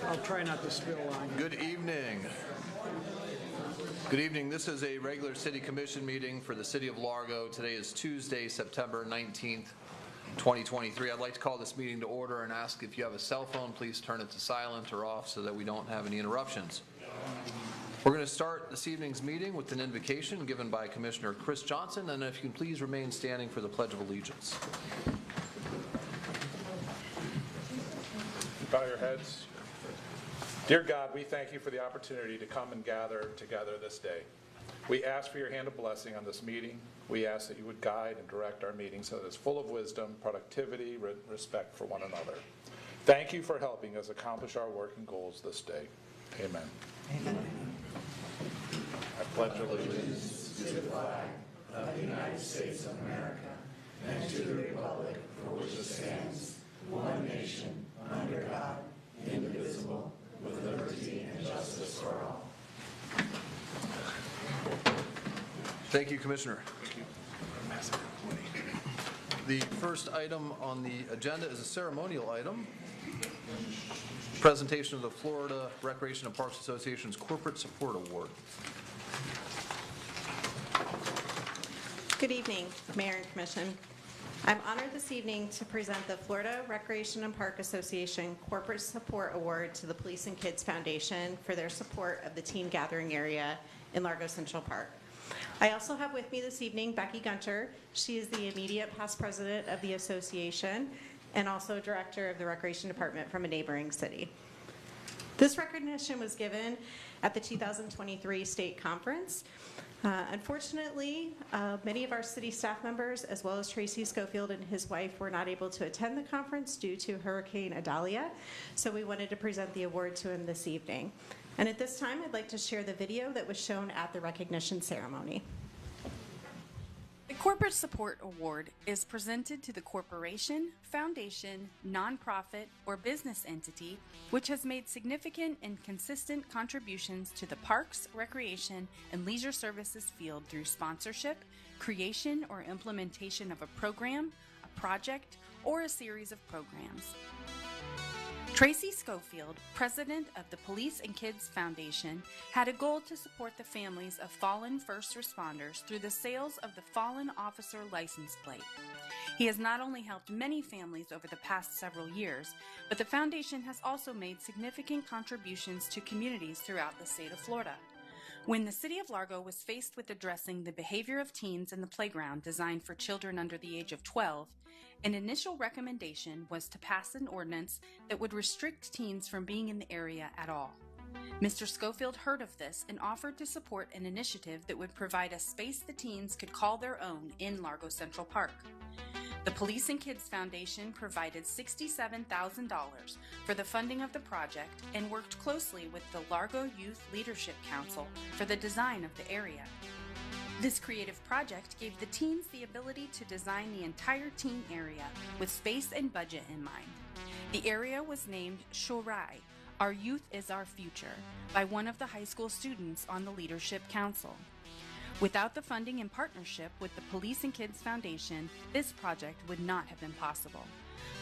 I'll try not to spill on you. Good evening. Good evening. This is a regular City Commission meeting for the City of Largo. Today is Tuesday, September 19th, 2023. I'd like to call this meeting to order and ask if you have a cell phone, please turn it to silent or off so that we don't have any interruptions. We're going to start this evening's meeting with an invocation given by Commissioner Chris Johnson, and if you can please remain standing for the Pledge of Allegiance. Bow your heads. Dear God, we thank you for the opportunity to come and gather together this day. We ask for your hand of blessing on this meeting. We ask that you would guide and direct our meeting so that it's full of wisdom, productivity, respect for one another. Thank you for helping us accomplish our work and goals this day. Amen. Amen. I pledge allegiance to the flag of the United States of America and to the republic for which it stands, one nation, under God, indivisible, with liberty and justice for all. Thank you, Commissioner. The first item on the agenda is a ceremonial item. Presentation of the Florida Recreation and Parks Association's Corporate Support Award. Good evening, Mayor and Commission. I'm honored this evening to present the Florida Recreation and Park Association Corporate Support Award to the Police and Kids Foundation for their support of the teen gathering area in Largo Central Park. I also have with me this evening Becky Gunter. She is the immediate past president of the association and also director of the Recreation Department from a neighboring city. This recognition was given at the 2023 State Conference. Unfortunately, many of our city staff members, as well as Tracy Schofield and his wife, were not able to attend the conference due to Hurricane Idalia, so we wanted to present the award to him this evening. And at this time, I'd like to share the video that was shown at the recognition ceremony. The Corporate Support Award is presented to the corporation, foundation, nonprofit, or business entity which has made significant and consistent contributions to the parks, recreation, and leisure services field through sponsorship, creation or implementation of a program, a project, or a series of programs. Tracy Schofield, president of the Police and Kids Foundation, had a goal to support the families of fallen first responders through the sales of the Fallen Officer License Plate. He has not only helped many families over the past several years, but the foundation has also made significant contributions to communities throughout the state of Florida. When the City of Largo was faced with addressing the behavior of teens in the playground designed for children under the age of 12, an initial recommendation was to pass an ordinance that would restrict teens from being in the area at all. Mr. Schofield heard of this and offered to support an initiative that would provide a space the teens could call their own in Largo Central Park. The Police and Kids Foundation provided $67,000 for the funding of the project and worked closely with the Largo Youth Leadership Council for the design of the area. This creative project gave the teens the ability to design the entire teen area with space and budget in mind. The area was named Shorai, Our Youth is Our Future, by one of the high school students on the Leadership Council. Without the funding and partnership with the Police and Kids Foundation, this project would not have been possible.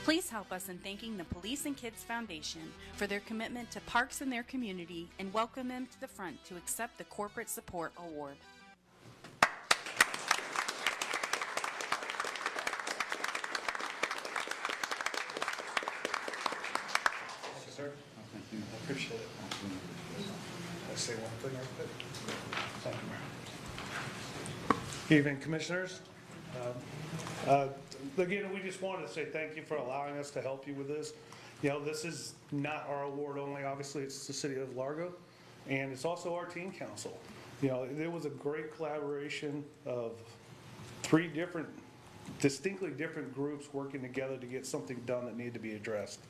Please help us in thanking the Police and Kids Foundation for their commitment to parks in their community and welcome them to the front to accept the Corporate Support Award. Sir? Thank you. I appreciate it. Can I say one thing real quick? Thank you, Mayor. Good evening, Commissioners. Again, we just wanted to say thank you for allowing us to help you with this. You know, this is not our award only. Obviously, it's the City of Largo, and it's also our teen council. You know, there was a great collaboration of three distinctly different groups working together to get something done that needed to be addressed.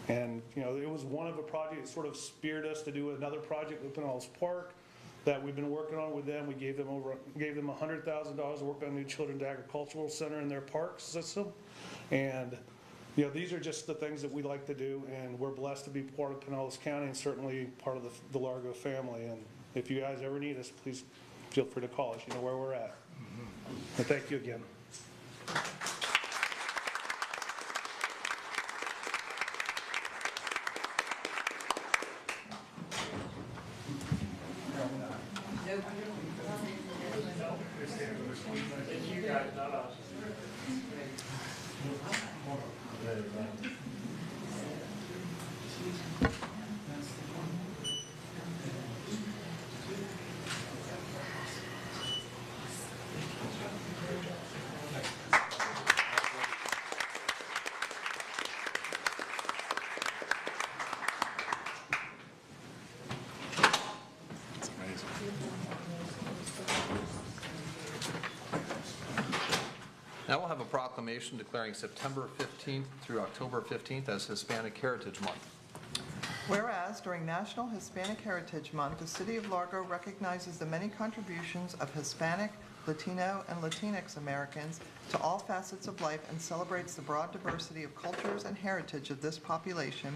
And, you know, it was one of a project that sort of speared us to do another project with Pinellas Park that we've been working on with them. We gave them $100,000 to work on a new Children's Agricultural Center in their park system. And, you know, these are just the things that we like to do, and we're blessed to be part of Pinellas County and certainly part of the Largo family. And if you guys ever need us, please feel free to call us. You know where we're at. And thank you again. guys, not us. Now we'll have a proclamation declaring September 15th through October 15th as Hispanic Heritage Month. Whereas during National Hispanic Heritage Month, the City of Largo recognizes the many contributions of Hispanic, Latino, and Latinx Americans to all facets of life and celebrates the broad diversity of cultures and heritage of this population.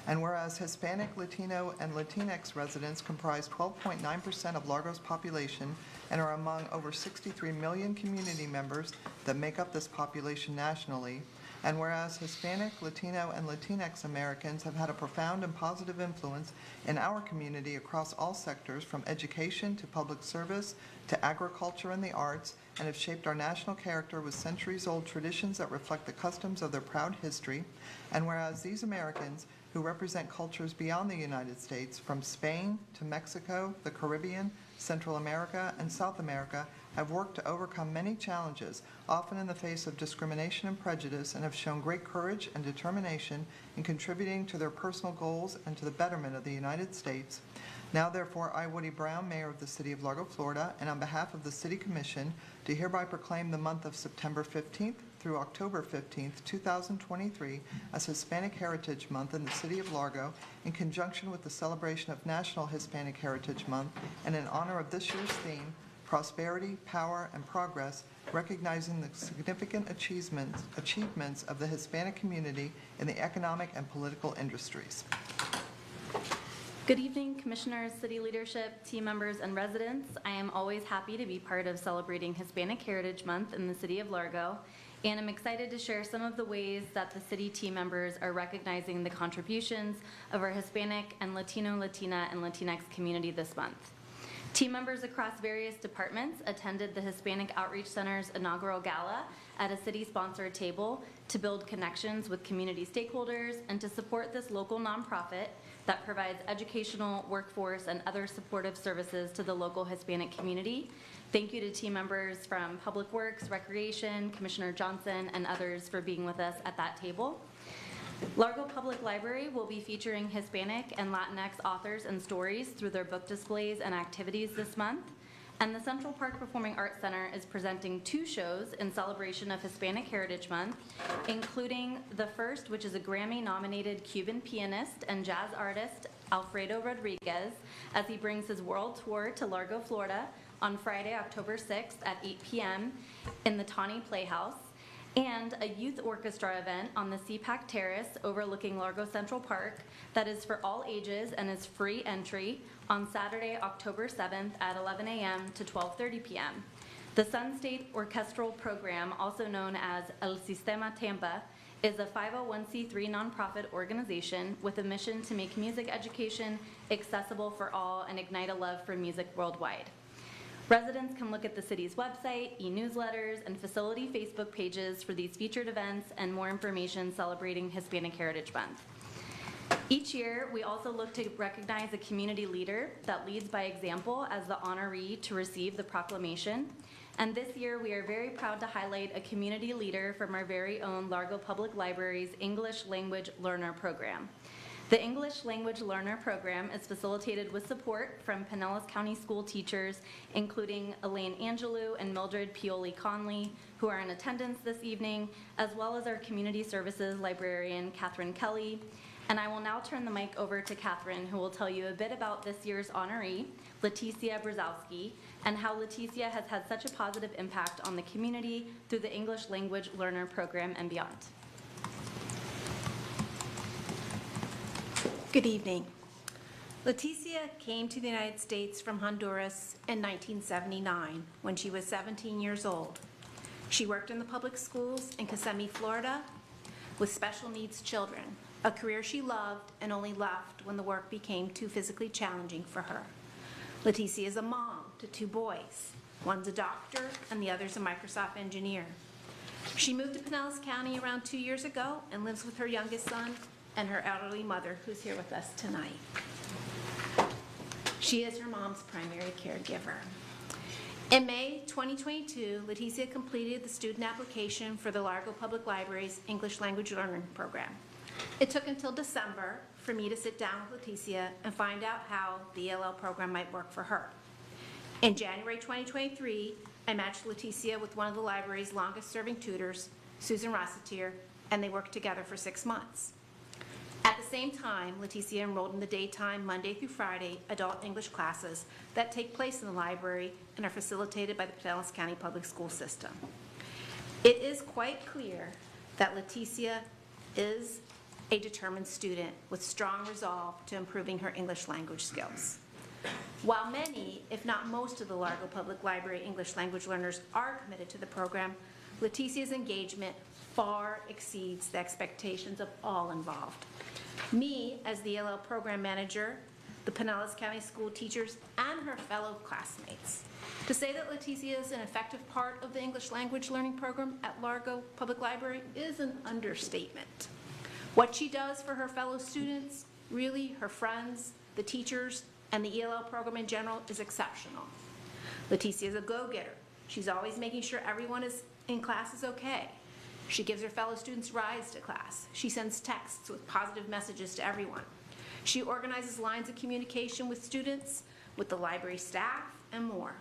And whereas Hispanic, Latino, and Latinx residents comprise 12.9% of Largo's population and are among over 63 million community members that make up this population nationally, and whereas Hispanic, Latino, and Latinx Americans have had a profound and positive influence in our community across all sectors, from education to public service to agriculture and the arts, and have shaped our national character with centuries-old traditions that reflect the customs of their proud history, and whereas these Americans, who represent cultures beyond the United States, from Spain to Mexico, the Caribbean, Central America, and South America, have worked to overcome many challenges, often in the face of discrimination and prejudice, and have shown great courage and determination in contributing to their personal goals and to the betterment of the United States. Now, therefore, I, Woody Brown, Mayor of the City of Largo, Florida, and on behalf of the City Commission, do hereby proclaim the month of September 15th through October 15th, 2023, as Hispanic Heritage Month in the City of Largo, in conjunction with the celebration of National Hispanic Heritage Month, and in honor of this year's theme, Prosperity, Power, and Progress, recognizing the significant achievements of the Hispanic community in the economic and political industries. Good evening, Commissioners, City Leadership, team members, and residents. I am always happy to be part of celebrating Hispanic Heritage Month in the City of Largo, and I'm excited to share some of the ways that the city team members are recognizing the contributions of our Hispanic and Latino, Latina, and Latinx community this month. Team members across various departments attended the Hispanic Outreach Center's inaugural gala at a city-sponsored table to build connections with community stakeholders and to support this local nonprofit that provides educational, workforce, and other supportive services to the local Hispanic community. Thank you to team members from Public Works, Recreation, Commissioner Johnson, and others for being with us at that table. Largo Public Library will be featuring Hispanic and Latinx authors and stories through their book displays and activities this month. And the Central Park Performing Arts Center is presenting 2 shows in celebration of Hispanic Heritage Month, including the first, which is a Grammy-nominated Cuban pianist and jazz artist, Alfredo Rodriguez, as he brings his world tour to Largo, Florida on Friday, October 6th at 8 p.m. in the Tawny Playhouse, and a youth orchestra event on the CPAC Terrace overlooking Largo Central Park that is for all ages and is free entry on Saturday, October 7th at 11 a.m. to 12:30 p.m. The Sun State Orchestral Program, also known as El Sistema Tampa, is a 501c3 nonprofit organization with a mission to make music education accessible for all and ignite a love for music worldwide. Residents can look at the city's website, e-newsletters, and facility Facebook pages for these featured events and more information celebrating Hispanic Heritage Month. Each year, we also look to recognize a community leader that leads by example as the honoree to receive the proclamation. And this year, we are very proud to highlight a community leader from our very own Largo Public Library's English Language Learner Program. The English Language Learner Program is facilitated with support from Pinellas County school teachers, including Elaine Angelou and Mildred Pioli-Conley, who are in attendance this evening, as well as our Community Services librarian, Catherine Kelly. And I will now turn the mic over to Catherine, who will tell you a bit about this year's honoree, Leticia Brzezowski, and how Leticia has had such a positive impact on the community through the English Language Learner Program and beyond. Good evening. Leticia came to the United States from Honduras in 1979 when she was 17 years old. She worked in the public schools in Kissimmee, Florida, with special needs children, a career she loved and only left when the work became too physically challenging for her. Leticia is a mom to 2 boys. One's a doctor, and the other's a Microsoft engineer. She moved to Pinellas County around 2 years ago and lives with her youngest son and her elderly mother, who's here with us tonight. She is her mom's primary caregiver. In May 2022, Leticia completed the student application for the Largo Public Library's English Language Learning Program. It took until December for me to sit down with Leticia and find out how the ELL program might work for her. In January 2023, I matched Leticia with one of the library's longest-serving tutors, Susan Rossetier, and they worked together for 6 months. At the same time, Leticia enrolled in the daytime Monday through Friday adult English classes that take place in the library and are facilitated by the Pinellas County Public School System. It is quite clear that Leticia is a determined student with strong resolve to improving her English language skills. While many, if not most of the Largo Public Library English language learners are committed to the program, Leticia's engagement far exceeds the expectations of all involved. Me, as the ELL program manager, the Pinellas County school teachers, and her fellow classmates. To say that Leticia is an effective part of the English language learning program at Largo Public Library is an understatement. What she does for her fellow students, really her friends, the teachers, and the ELL program in general is exceptional. Leticia is a go-getter. She's always making sure everyone is in class is okay. She gives her fellow students rides to class. She sends texts with positive messages to everyone. She organizes lines of communication with students, with the library staff, and more.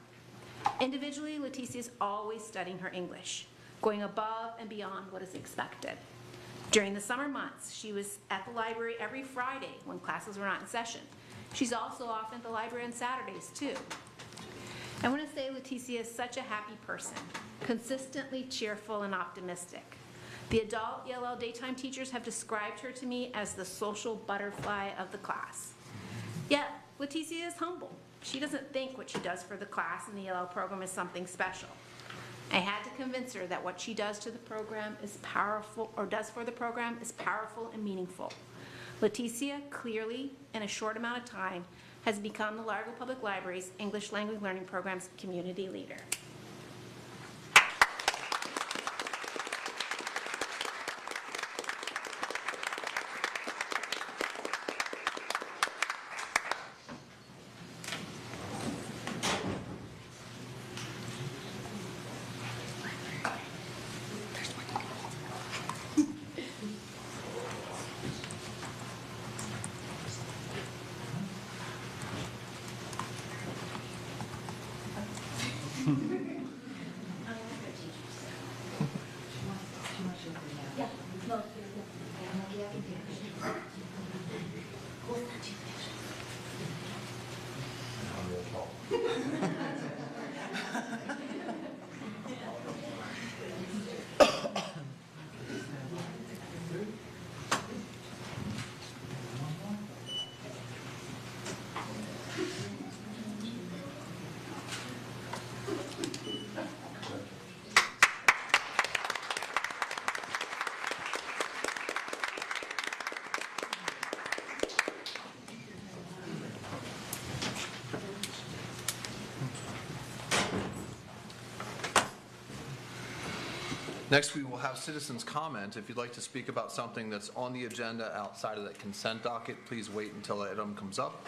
Individually, Leticia is always studying her English, going above and beyond what is expected. During the summer months, she was at the library every Friday when classes were not in session. She's also often at the library on Saturdays, too. I want to say Leticia is such a happy person, consistently cheerful and optimistic. The adult ELL daytime teachers have described her to me as the social butterfly of the class. Yet, Leticia is humble. She doesn't think what she does for the class and the ELL program is something special. I had to convince her that what she does to the program is powerful, or does for the program, is powerful and meaningful. Leticia clearly, in a short amount of time, has become the Largo Public Library's English Language Learning Program's community leader. Next, we will have citizens comment. If you'd like to speak about something that's on the agenda outside of that consent docket, please wait until the item comes up.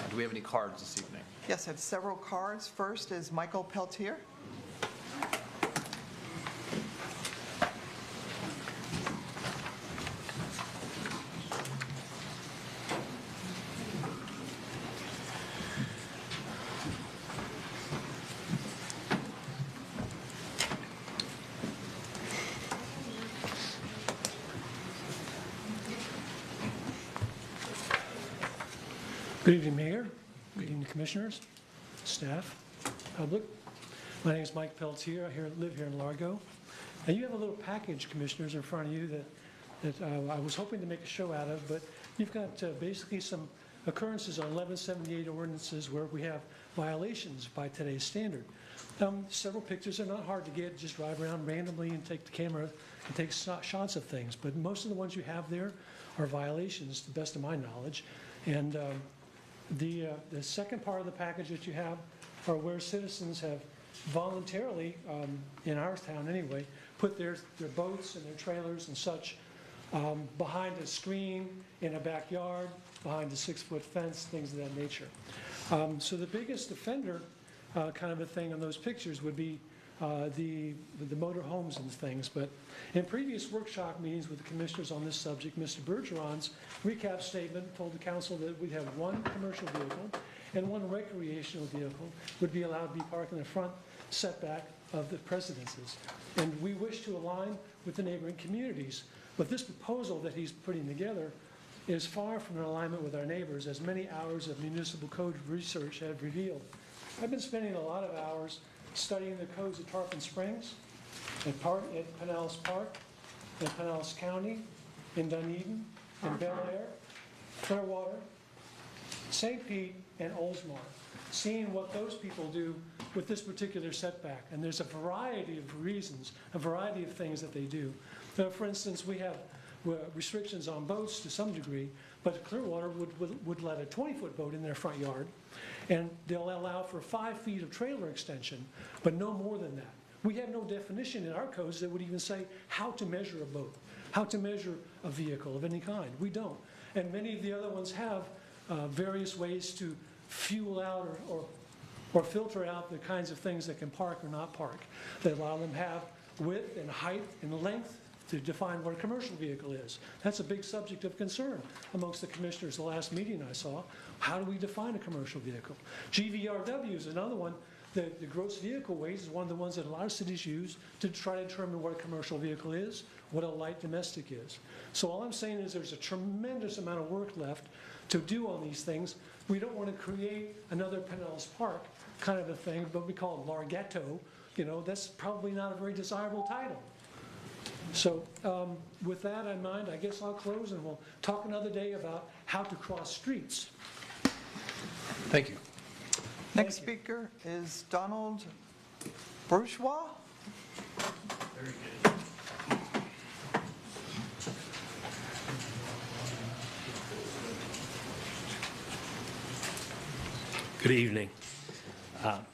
Do we have any cards this evening? Yes, I have several cards. First is Michael Peltier. Good evening, Mayor. Good evening, Commissioners, staff, public. My name is Mike Peltier. I live here in Largo. And you have a little package, Commissioners, in front of you that I was hoping to make a show out of, but you've got basically some occurrences on 1178 ordinances where we have violations by today's standard. Several pictures are not hard to get. Just drive around randomly and take the camera and take shots of things. But most of the ones you have there are violations, to the best of my knowledge. And the second part of the package that you have are where citizens have voluntarily, in our town anyway, put their boats and their trailers and such behind a screen in a backyard, behind a 6-foot fence, things of that nature. So the biggest offender kind of a thing on those pictures would be the motor homes and things. But in previous workshop meetings with the commissioners on this subject, Mr. Bergeron's recap statement told the council that we'd have one commercial vehicle and one recreational vehicle would be allowed to be parked in the front setback of the residences. And we wish to align with the neighboring communities. But this proposal that he's putting together is far from an alignment with our neighbors, as many hours of municipal code research have revealed. I've been spending a lot of hours studying the codes at Tarpon Springs, at Pinellas Park, in Pinellas County, in Dunedin, in Bel Air, Clearwater, St. Pete, and Oldsmar, seeing what those people do with this particular setback. And there's a variety of reasons, a variety of things that they do. For instance, we have restrictions on boats to some degree, but Clearwater would let a 20-foot boat in their front yard, and they'll allow for 5 feet of trailer extension, but no more than that. We have no definition in our codes that would even say how to measure a boat, how to measure a vehicle of any kind. We don't. And many of the other ones have various ways to fuel out or filter out the kinds of things that can park or not park, that allow them to have width and height and length to define what a commercial vehicle is. That's a big subject of concern amongst the commissioners the last meeting I saw. How do we define a commercial vehicle? GVRW is another one. The gross vehicle weight is one of the ones that a lot of cities use to try to determine what a commercial vehicle is, what a light domestic is. So all I'm saying is there's a tremendous amount of work left to do on these things. We don't want to create another Pinellas Park kind of a thing, but we call it Larghetto. You know, that's probably not a very desirable title. So with that in mind, I guess I'll close and we'll talk another day about how to cross streets. Thank you. Next speaker is Donald Bourgeois. Good evening.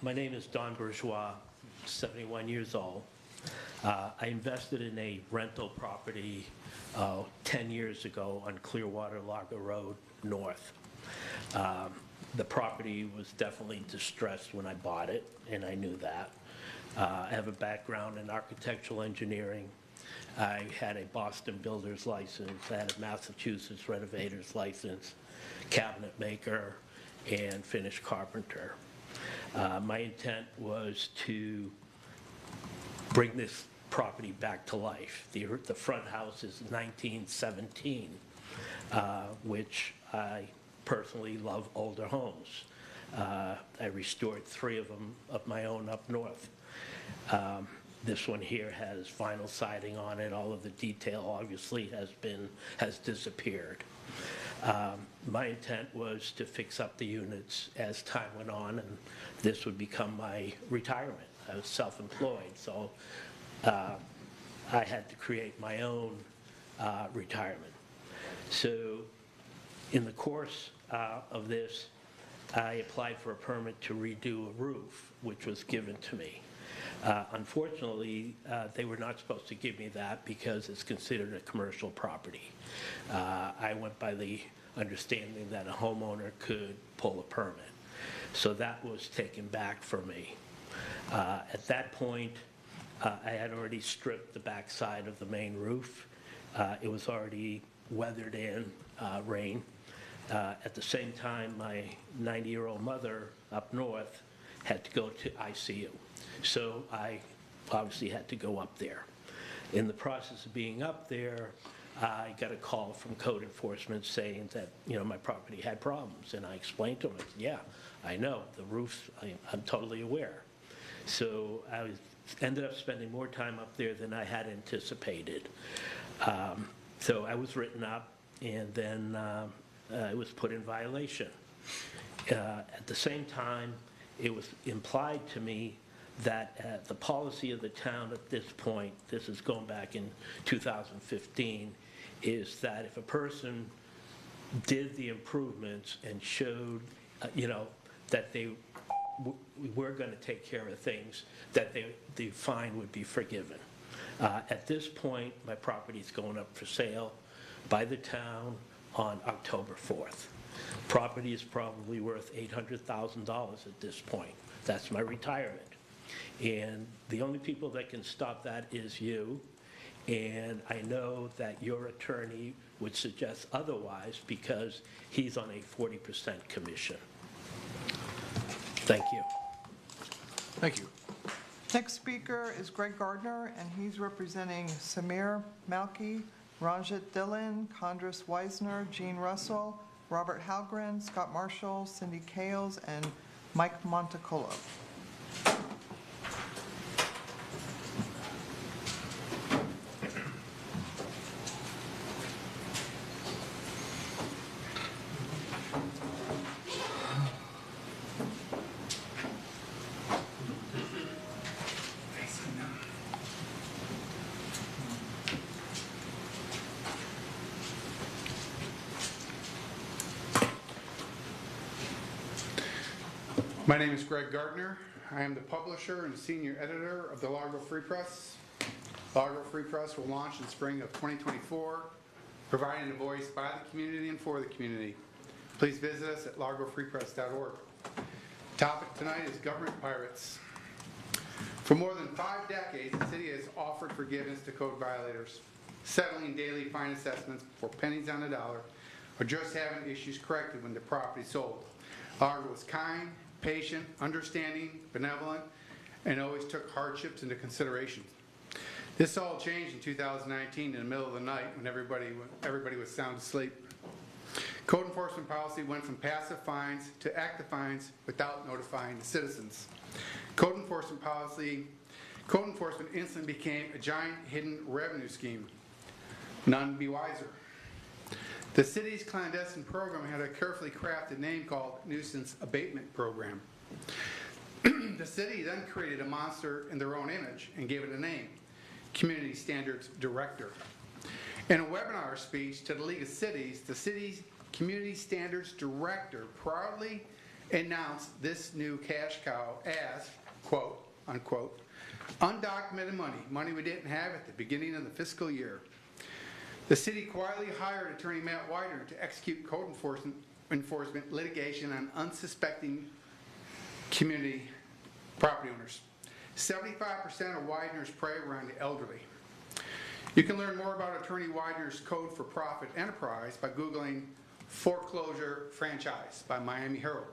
My name is Don Bourgeois, 71 years old. I invested in a rental property 10 years ago on Clearwater Largo Road North. The property was definitely distressed when I bought it, and I knew that. I have a background in architectural engineering. I had a Boston builder's license, I had a Massachusetts renovator's license, cabinet maker, and finished carpenter. My intent was to bring this property back to life. The front house is 1917, which I personally love older homes. I restored 3 of them of my own up north. This one here has vinyl siding on it. All of the detail obviously has disappeared. My intent was to fix up the units as time went on, and this would become my retirement. I was self-employed, so I had to create my own retirement. So in the course of this, I applied for a permit to redo a roof, which was given to me. Unfortunately, they were not supposed to give me that because it's considered a commercial property. I went by the understanding that a homeowner could pull a permit. So that was taken back from me. At that point, I had already stripped the back side of the main roof. It was already weathered in rain. At the same time, my 90-year-old mother up north had to go to ICU. So I obviously had to go up there. In the process of being up there, I got a call from code enforcement saying that, my property had problems. And I explained to them, yeah, I know, the roof, I'm totally aware. So I ended up spending more time up there than I had anticipated. So I was written up, and then I was put in violation. At the same time, it was implied to me that the policy of the town at this point, this is going back in 2015, is that if a person did the improvements and showed, that they we're going to take care of things, that the fine would be forgiven. At this point, my property is going up for sale by the town on October 4th. Property is probably worth $800,000 at this point. That's my retirement. And the only people that can stop that is you. And I know that your attorney would suggest otherwise because he's on a 40% commission. Thank you. Thank you. Next speaker is Greg Gardner, and he's representing Samir Malki, Ranjit Dillon, Condris Weisner, Jean Russell, Robert Halgren, Scott Marshall, Cindy Kales, and Mike Montecolo. My name is Greg Gardner. I am the publisher and senior editor of the Largo Free Press. Largo Free Press will launch in spring of 2024, providing a voice by the community and for the community. Please visit us at largofreepress.org. Topic tonight is government pirates. For more than 5 decades, the city has offered forgiveness to code violators, settling daily fine assessments for pennies on the dollar, or just having issues corrected when the property is sold. Largo was kind, patient, understanding, benevolent, and always took hardships into consideration. This all changed in 2019 in the middle of the night when everybody was sound asleep. Code enforcement policy went from passive fines to active fines without notifying the citizens. Code enforcement instantly became a giant hidden revenue scheme. None be wiser. The city's clandestine program had a carefully crafted name called Nuisance Abatement Program. The city then created a monster in their own image and gave it a name, Community Standards Director. In a webinar speech to the League of Cities, the city's Community Standards Director proudly announced this new cash cow as, quote, unquote, undocumented money we didn't have at the beginning of the fiscal year. The city quietly hired attorney Matt Widener to execute code enforcement litigation on unsuspecting community property owners. 75% of Widener's prey were on the elderly. You can learn more about attorney Widener's code for profit enterprise by Googling foreclosure franchise by Miami Herald.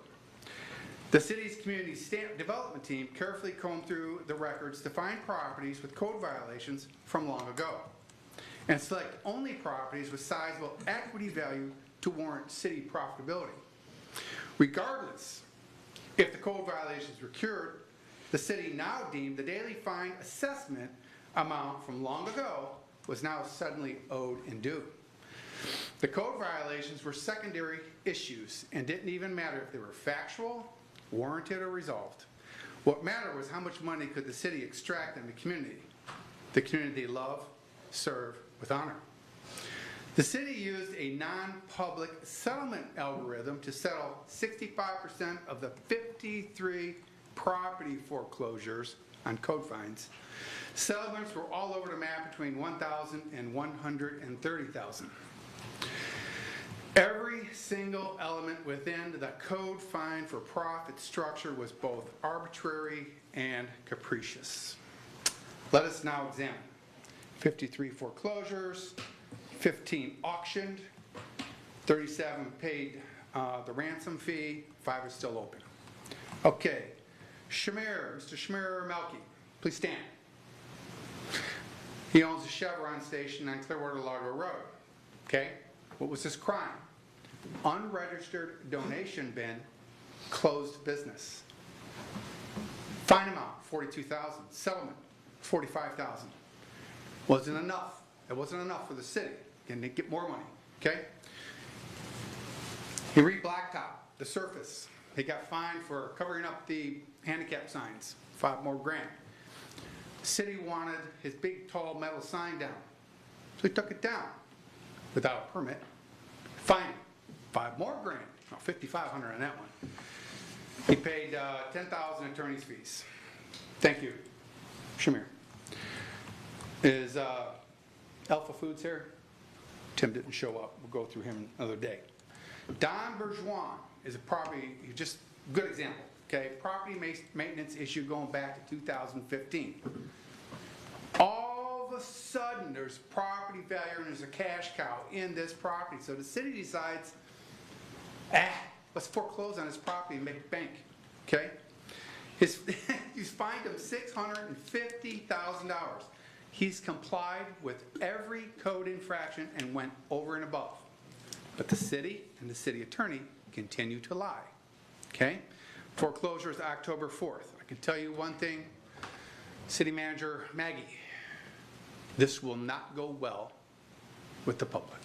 The city's community development team carefully combed through the records to find properties with code violations from long ago, and select only properties with sizable equity value to warrant city profitability. Regardless if the code violations were cured, the city now deemed the daily fine assessment amount from long ago was now suddenly owed and due. The code violations were secondary issues and didn't even matter if they were factual, warranted, or resolved. What mattered was how much money could the city extract in the community they love, serve with honor. The city used a non-public settlement algorithm to settle 65% of the 53 property foreclosures on code fines. Settlements were all over the map between $1,000 and $130,000. Every single element within the code fine for profit structure was both arbitrary and capricious. Let us now examine 53 foreclosures, 15 auctioned, 37 paid the ransom fee, 5 are still open. Okay, Mr. Shamir Melky, please stand. He owns a Chevron station on Clearwater Largo Road. Okay, what was his crime? Unregistered donation bin, closed business. Fine amount, $42,000. Settlement, $45,000. Wasn't enough. It wasn't enough for the city. And they get more money. Okay? He re-blacktop the surface. He got fined for covering up the handicap signs. $5 more grand. City wanted his big, tall metal sign down. So he took it down without a permit. Fined him. $5 more grand. Oh, $5,500 on that one. He paid $10,000 attorney's fees. Thank you, Shamir. Is Alpha Foods here? Tim didn't show up. We'll go through him another day. Don Bourgeois is a property, just a good example, okay? Property maintenance issue going back to 2015. All of a sudden, there's property value and there's a cash cow in this property. So the city decides, let's foreclose on his property and make bank, okay? You fined him $650,000. He's complied with every code infraction and went over and above. But the city and the city attorney continue to lie, okay? Foreclosure is October 4th. I can tell you one thing, City Manager Maggie, this will not go well with the public.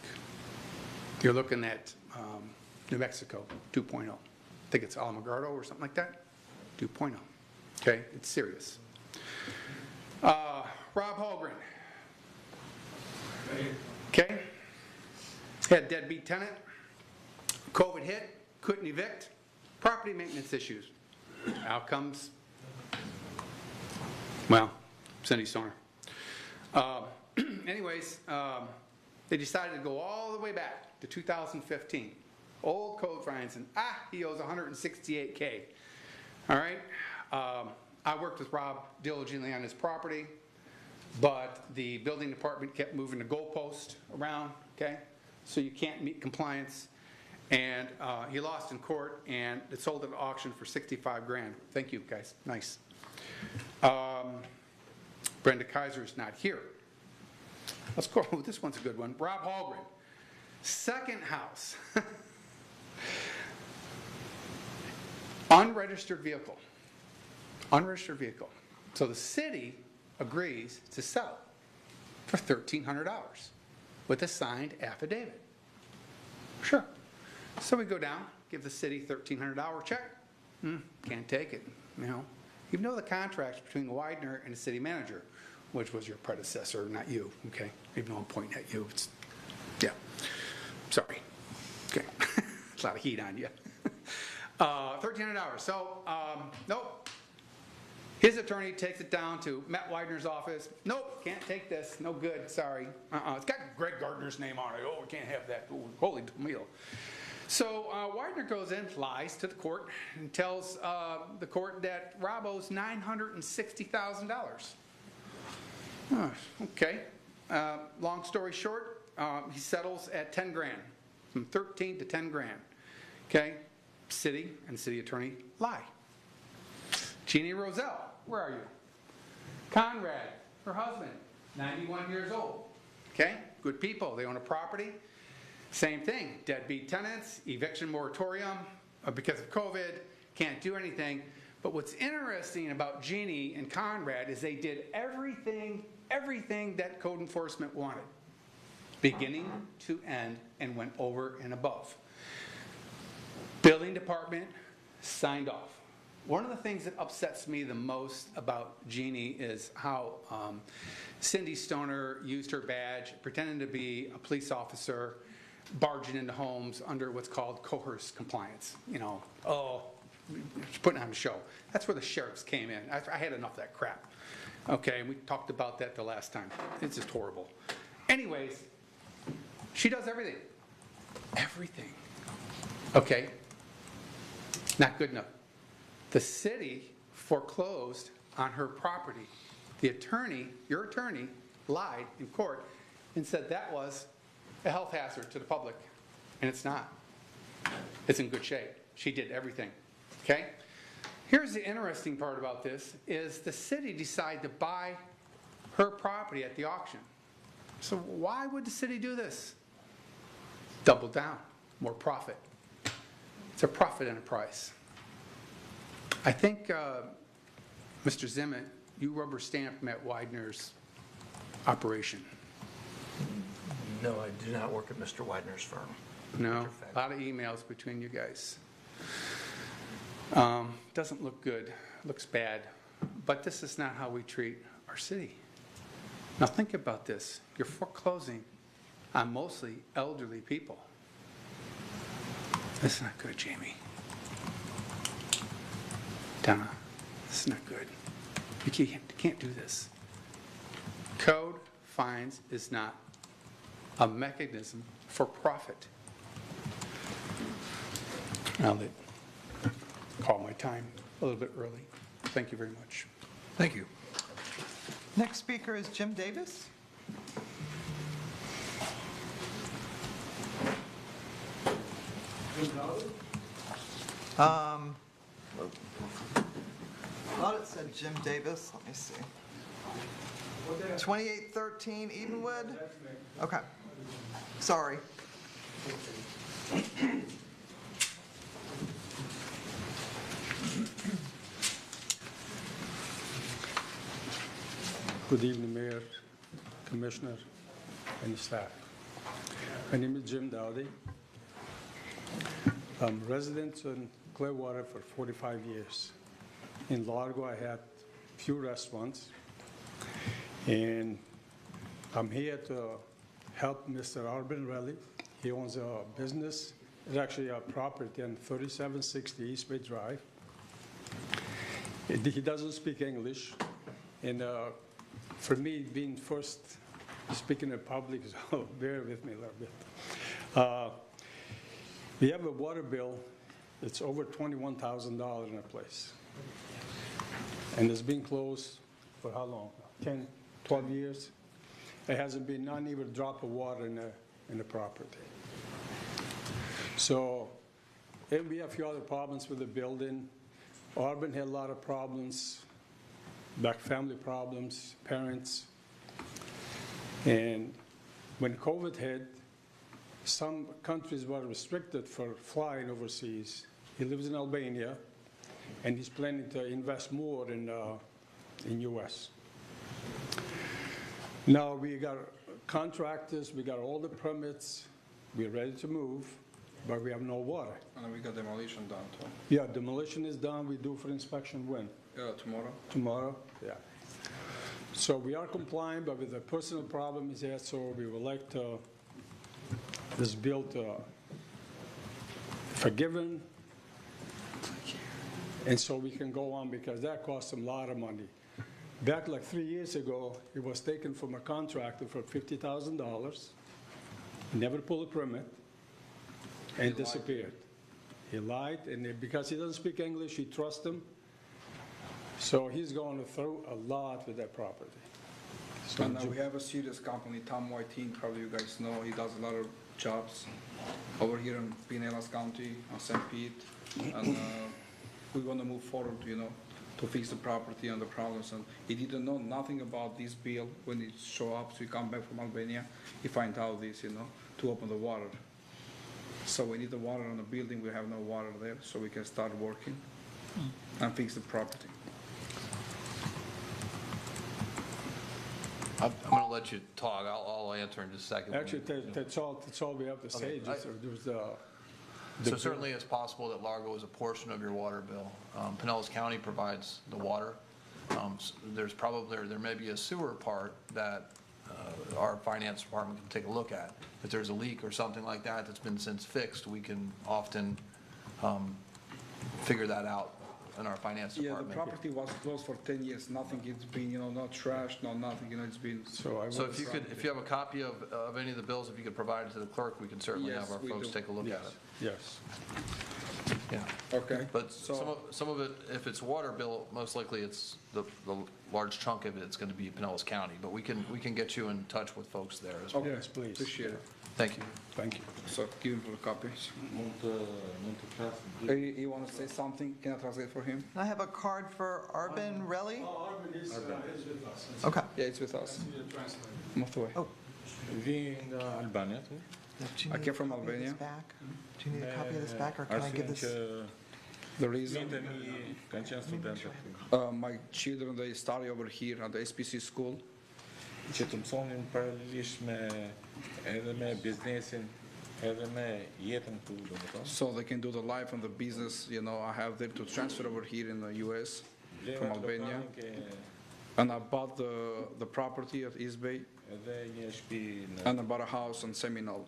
You're looking at New Mexico 2.0. I think it's Alamogordo or something like that. 2.0. Okay, it's serious. Rob Holgren. Okay. Had deadbeat tenant. COVID hit. Couldn't evict. Property maintenance issues. Outcomes. Well, Cindy Stoner. Anyways, they decided to go all the way back to 2015. Old code fines, and he owes $168K. All right. I worked with Rob diligently on his property, but the building department kept moving the goalpost around, okay? So you can't meet compliance. And he lost in court, and it sold at auction for $65,000. Thank you, guys. Nice. Brenda Kaiser's not here. Let's go. This one's a good one. Rob Holgren. Second house. Unregistered vehicle. Unregistered vehicle. So the city agrees to sell for $1,300 with a signed affidavit. Sure. So we go down, give the city $1,300 check. Can't take it. You know, even though the contract's between Widener and the city manager, which was your predecessor, not you. Okay, even though I'm pointing at you, it's sorry. Okay, a lot of heat on you. $1,300. So nope. His attorney takes it down to Matt Widener's office. Nope, can't take this. No good. Sorry. It's got Greg Gardner's name on it. Oh, we can't have that. Ooh, holy tomato. So Widener goes in, lies to the court, and tells the court that Rob owes $960,000. Okay. Long story short, he settles at $10,000, from $13,000 to $10,000. Okay. City and city attorney lie. Jeannie Roselle, where are you? Conrad, her husband, 91 years old. Okay, good people. They own a property. Same thing, deadbeat tenants, eviction moratorium because of COVID, can't do anything. But what's interesting about Jeannie and Conrad is they did everything that code enforcement wanted, beginning to end, and went over and above. Building department signed off. One of the things that upsets me the most about Jeannie is how Cindy Stoner used her badge, pretending to be a police officer, barging into homes under what's called coerced compliance. You know, putting on a show. That's where the sheriffs came in. I had enough of that crap. Okay, we talked about that the last time. It's just horrible. Anyways, she does everything. Everything. Okay. Not good enough. The city foreclosed on her property. The attorney, your attorney, lied in court and said that was a health hazard to the public, and it's not. It's in good shape. She did everything. Okay? Here's the interesting part about this is the city decided to buy her property at the auction. So why would the city do this? Double down, more profit. It's a profit enterprise. I think, Mr. Zimmett, you rubber stamped Matt Widener's operation. No, I do not work at Mr. Widener's firm. No, a lot of emails between you guys. Doesn't look good, looks bad, but this is not how we treat our city. Now think about this. You're foreclosing on mostly elderly people. That's not good, Jamie. Donna, this is not good. You can't do this. Code fines is not a mechanism for profit. I'll call my time a little bit early. Thank you very much. Thank you. Next speaker is Jim Davis. Thought it said Jim Davis. Let me see. 2813 Edenwood? Okay. Sorry. Good evening, Mayor, Commissioner, and staff. My name is Jim Dowdy. I'm resident in Clearwater for 45 years. In Largo, I had few restaurants, and I'm here to help Mr. Arben Relly. He owns a business. It's actually a property on 3760 East Bay Drive. He doesn't speak English, and for me, being first speaking in public, so bear with me a little bit. We have a water bill. It's over $21,000 in a place. And it's been closed for how long? 10, 12 years? There hasn't been not even a drop of water in the property. So, and we have a few other problems with the building. Auburn had a lot of problems, back family problems, parents. And when COVID hit, some countries were restricted for flying overseas. He lives in Albania, and he's planning to invest more in U.S. Now we got contractors, we got all the permits, we're ready to move, but we have no water. And we got demolition done too. Yeah, demolition is done. We do for inspection when? Tomorrow. Tomorrow, yeah. So we are complying, but with the personal problem is there, so we would like to, this bill to forgiven, and so we can go on, because that costs a lot of money. Back like 3 years ago, it was taken from a contractor for $50,000, never pulled a permit, and disappeared. He lied, and because he doesn't speak English, he trusts him. So he's going through a lot with that property. So And we have a serious company, Tom Whiting, probably you guys know, he does a lot of jobs over here in Pinellas County, on St. Pete. And we want to move forward, to fix the property and the problems. And he didn't know nothing about this bill when he show up, so he come back from Albania. He find out this, to open the water. So we need the water on the building. We have no water there, so we can start working and fix the property. I'm going to let you talk. I'll answer in just a second. Actually, that's all we have to say. Okay, Just, So certainly it's possible that Largo is a portion of your water bill. Pinellas County provides the water. There may be a sewer part that our finance department can take a look at. If there's a leak or something like that that's been since fixed, we can often figure that out in our finance Yeah, department. the property was closed for 10 years. Nothing, it's been, not trashed, no nothing, it's been. So if you have a copy of any of the bills, if you could provide it to the clerk, we can certainly Yes, have our we folks do. take a look at it. yes. Yeah. Okay. But So- some of it, if it's water bill, most likely it's the large chunk of it's going to be Pinellas County. But we can get you in touch with folks there as well. Yes, please. Appreciate it. Thank you. Thank you. So give him the copies. You want to say something? Can I translate for him? I have a card for Arben Relly. Arben is with us. Okay. Yeah, it's with us. Move away. Oh. We in Albania too? Do you I need came a from copy of this Albania. back? Do you need a copy of this back, or can I give this? The reason? Când ce studentă? My children, they study over here at the SPC school. Që të mësonin paralelisht me biznesin, edhe me jetën këtu, domethënë. So they can do the life and the business, I have them to transfer over here in the U.S. from Albania. And I bought the property at East Bay. Edhe një shtëpi në And I bought a house in Seminole.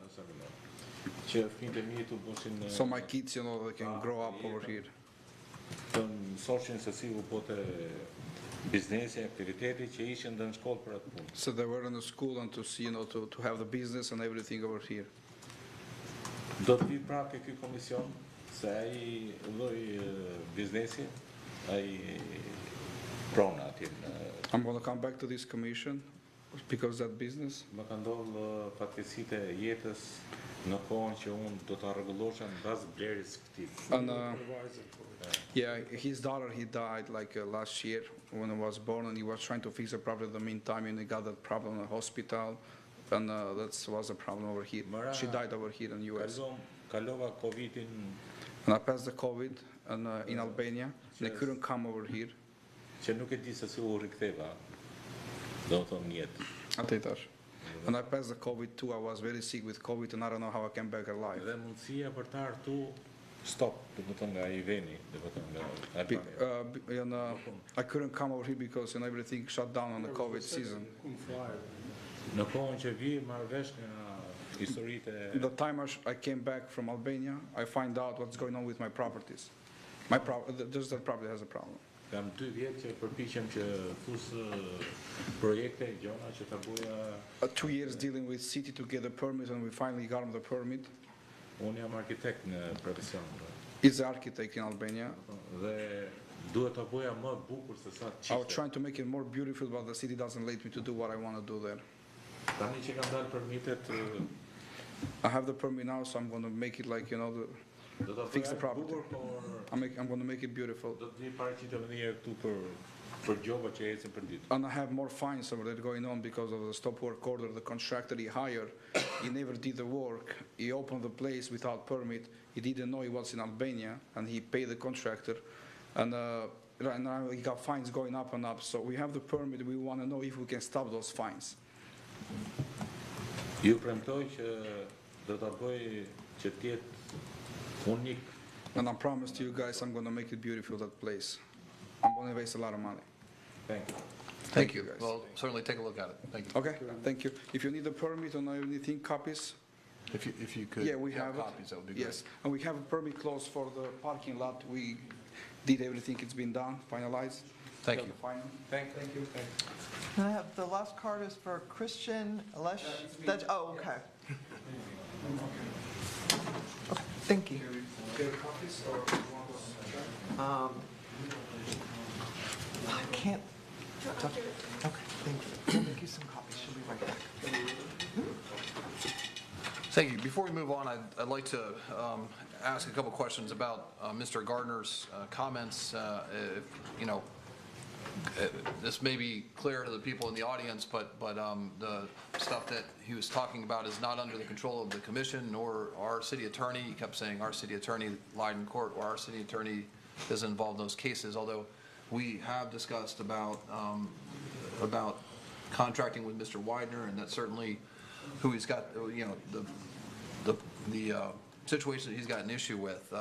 që fëmijët e mi të bushin So my kids, they can grow up over here. Ton сочни са си по бизнеси, активитети, че ищен да школ пред пункт. So they were in the school and to see, to have the business and everything over here. До ви прав какви комисион са и лой бизнеси, и пронатин. I'm going to come back to this commission because that business. Макандол патесите етас на конче он до тарголошан баз блерискти. And yeah, his daughter, he died like last year when he was born, and he was trying to fix the problem in the meantime, and he got that problem in the hospital, and that was a problem over here. She died over here in the U.S. Kalova COVID in. And I passed the COVID in Albania. They couldn't come over here. Че nuk e di se si u riktheva. Do të thonë jetë. Atë tash. And I passed the COVID too. I was very sick with COVID, and I don't know how I came back alive. Dhe mundësia për të ardhur stop, do të thonë nga i veni, do të thonë nga Albania. I couldn't come over here because everything shut down on the COVID season. Në kohën që vi marr vesh nga historitë. The time I came back from Albania, I find out what's going on with my properties. Just that property has a problem. Kam 2 vjet që përpiqem që thus projekte gjona që ta bëja. 2 years dealing with city to get a permit, and we finally got him the permit. Unë jam arkitekt në profesion. He's an architect in Albania. Dhe duhet ta bëja më bukur se sa I was trying to make it more beautiful, but the city doesn't let me to do what I want to do there. Tani që kam dalë permitet. I have the permit now, so I'm going to make it like, fix the property. I'm going to make it beautiful. And I have more fines over there going on because of the stop work order. The contractor he hired, he never did the work. He opened the place without permit. He didn't know he was in Albania, and he paid the contractor. And right now he got fines going up and up. So we have the permit. We want to know if we can stop those fines. Ju premtoj që do ta bëj që të jetë unik. And I promise to you guys, I'm going to make it beautiful, that place. I'm going to waste a lot of money. Thank you. Thank you. guys. Well, certainly take a look at it. Thank you. Okay, thank you. If you need a permit or anything, copies? If you could. Yeah, we have copies, that would be great. Yes, and we have a permit closed for the parking lot. We did everything. It's been done, finalized. Thank you. Thank you. And I have, the last card is for Christian Lesh. Oh, okay. Okay, thank you. I can't touch it. Okay, thank you. We'll make you some copies. She'll be right back. Thank you. Before we move on, I'd like to ask a couple questions about Mr. Gardner's comments. This may be clear to the people in the audience, but the stuff that he was talking about is not under the control of the commission nor our city attorney. He kept saying our city attorney lied in court, or our city attorney is involved in those cases, although we have discussed about contracting with Mr. Widener, and that's certainly who he's got, the situation that he's got an issue with.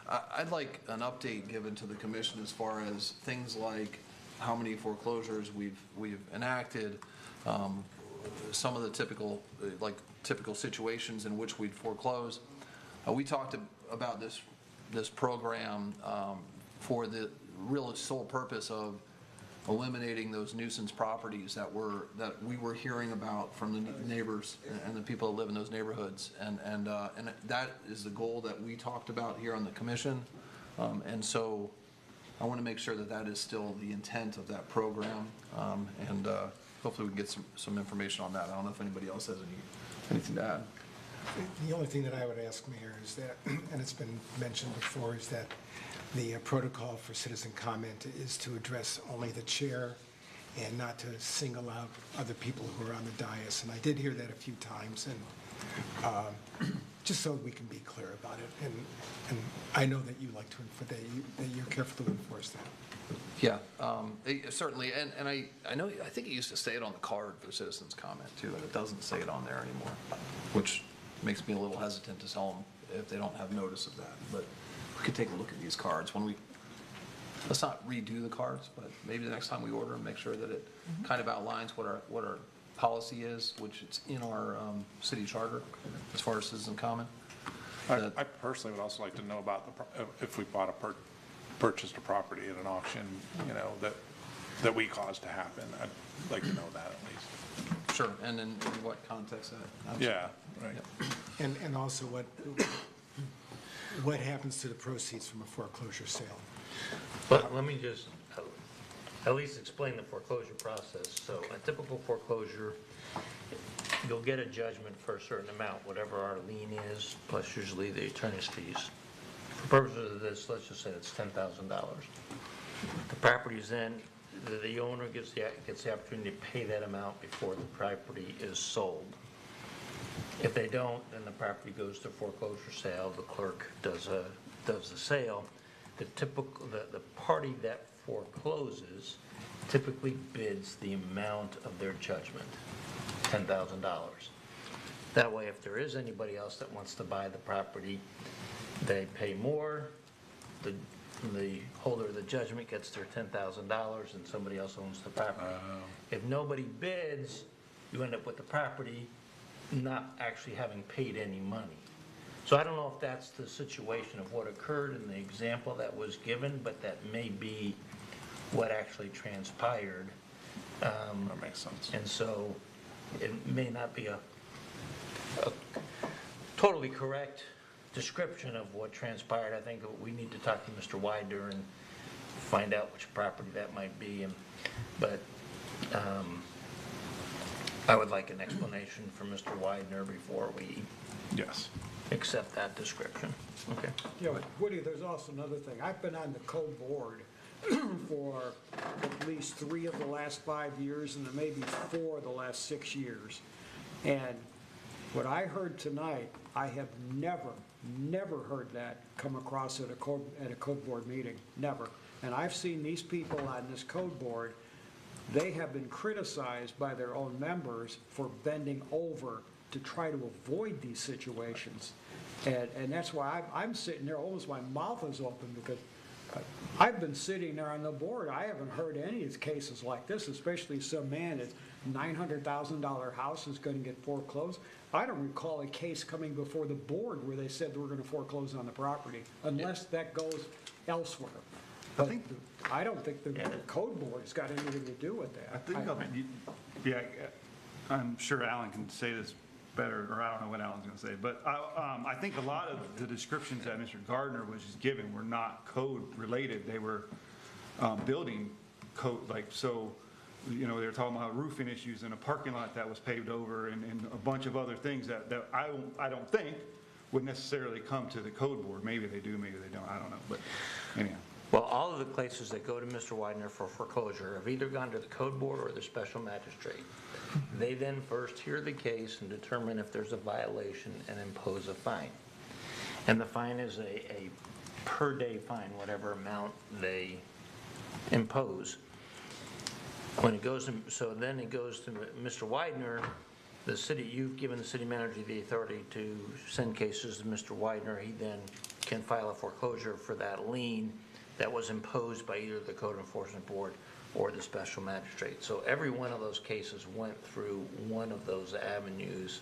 I'd like an update given to the commission as far as things like how many foreclosures we've enacted, some of the typical situations in which we'd foreclose. We talked about this program for the real sole purpose of eliminating those nuisance properties that we were hearing about from the neighbors and the people that live in those neighborhoods, and that is the goal that we talked about here on the commission, and so I want to make sure that that is still the intent of that program, and hopefully we can get some information on that. I don't know if anybody else has anything to add. The only thing that I would ask, Mayor, is that, and it's been mentioned before, is that the protocol for citizen comment is to address only the chair and not to single out other people who are on the dais. And I did hear that a few times, and just so we can be clear about it. And I know that you like to, that you're careful to enforce that. Yeah, certainly, and I think it used to say it on the card for citizens comment too, and it doesn't say it on there anymore, which makes me a little hesitant to tell them if they don't have notice of that. But we could take a look at these cards let's not redo the cards, but maybe the next time we order them, make sure that it kind of outlines what our policy is, which it's in our city charter as far as citizen comment. I personally would also like to know about if we bought a purchased a property at an auction, that we caused to happen. I'd like to know that at least. Sure, and in what context? Yeah, right. And also what happens to the proceeds from a foreclosure sale? But let me just at least explain the foreclosure process. So a typical foreclosure, you'll get a judgment for a certain amount, whatever our lien is, plus usually the attorney's fees. For purposes of this, let's just say it's $10,000. The property is then, the owner gets the opportunity to pay that amount before the property is sold. If they don't, then the property goes to foreclosure sale. The clerk does the sale. The party that forecloses typically bids the amount of their judgment, $10,000. That way, if there is anybody else that wants to buy the property, they pay more. The holder of the judgment gets their $10,000 and somebody else owns the property. If nobody bids, you end up with the property not actually having paid any money. So I don't know if that's the situation of what occurred in the example that was given, but that may be what actually transpired. That makes sense. And so it may not be a totally correct description of what transpired. I think we need to talk to Mr. Widener and find out which property that might be. But I would like an explanation from Mr. Widener before we accept that description. Okay. Yeah, but Woody, there's also another thing. I've been on the code board for at least 3 of the last 5 years and then maybe 4 of the last 6 years. And what I heard tonight, I have never heard that come across at a code board meeting, never. And I've seen these people on this code board, they have been criticized by their own members for bending over to try to avoid these situations. And that's why I'm sitting there, almost my mouth is open, because I've been sitting there on the board. I haven't heard any of cases like this, especially some man at $900,000 house is going to get foreclosed. I don't recall a case coming before the board where they said they were going to foreclose on the property, unless that goes elsewhere. But I don't think the code board has got anything to do with that. I'm sure Alan can say this better, or I don't know what Alan's going to say, but I think a lot of the descriptions that Mr. Gardner was just giving were not code related. They were building code, they were talking about roofing issues in a parking lot that was paved over and a bunch of other things that I don't think would necessarily come to the code board. Maybe they do, maybe they don't, I don't know, but anyhow. Well, all of the cases that go to Mr. Widener for foreclosure have either gone to the code board or the special magistrate. They then first hear the case and determine if there's a violation and impose a fine. And the fine is a per day fine, whatever amount they impose. When it goes to, so then it goes to Mr. Widener, the city, you've given the city manager the authority to send cases to Mr. Widener. He then can file a foreclosure for that lien that was imposed by either the code enforcement board or the special magistrate. So every one of those cases went through one of those avenues.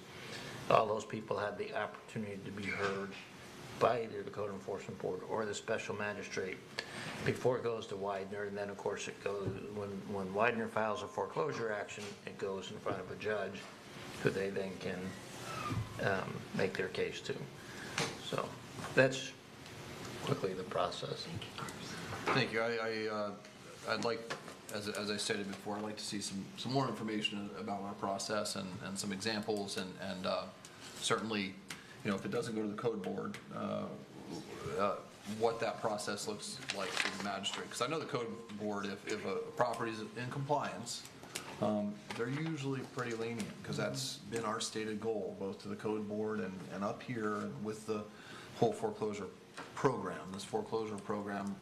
All those people had the opportunity to be heard by either the code enforcement board or the special magistrate before it goes to Widener. And then of course it goes, when Widener files a foreclosure action, it goes in front of a judge who they then can make their case to. So that's quickly the process. Thank you. I'd like, as I stated before, I'd like to see some more information about our process and some examples and certainly, if it doesn't go to the code board, what that process looks like for the magistrate. Because I know the code board, if a property is in compliance, they're usually pretty lenient because that's been our stated goal, both to the code board and up here with the whole foreclosure program. This foreclosure program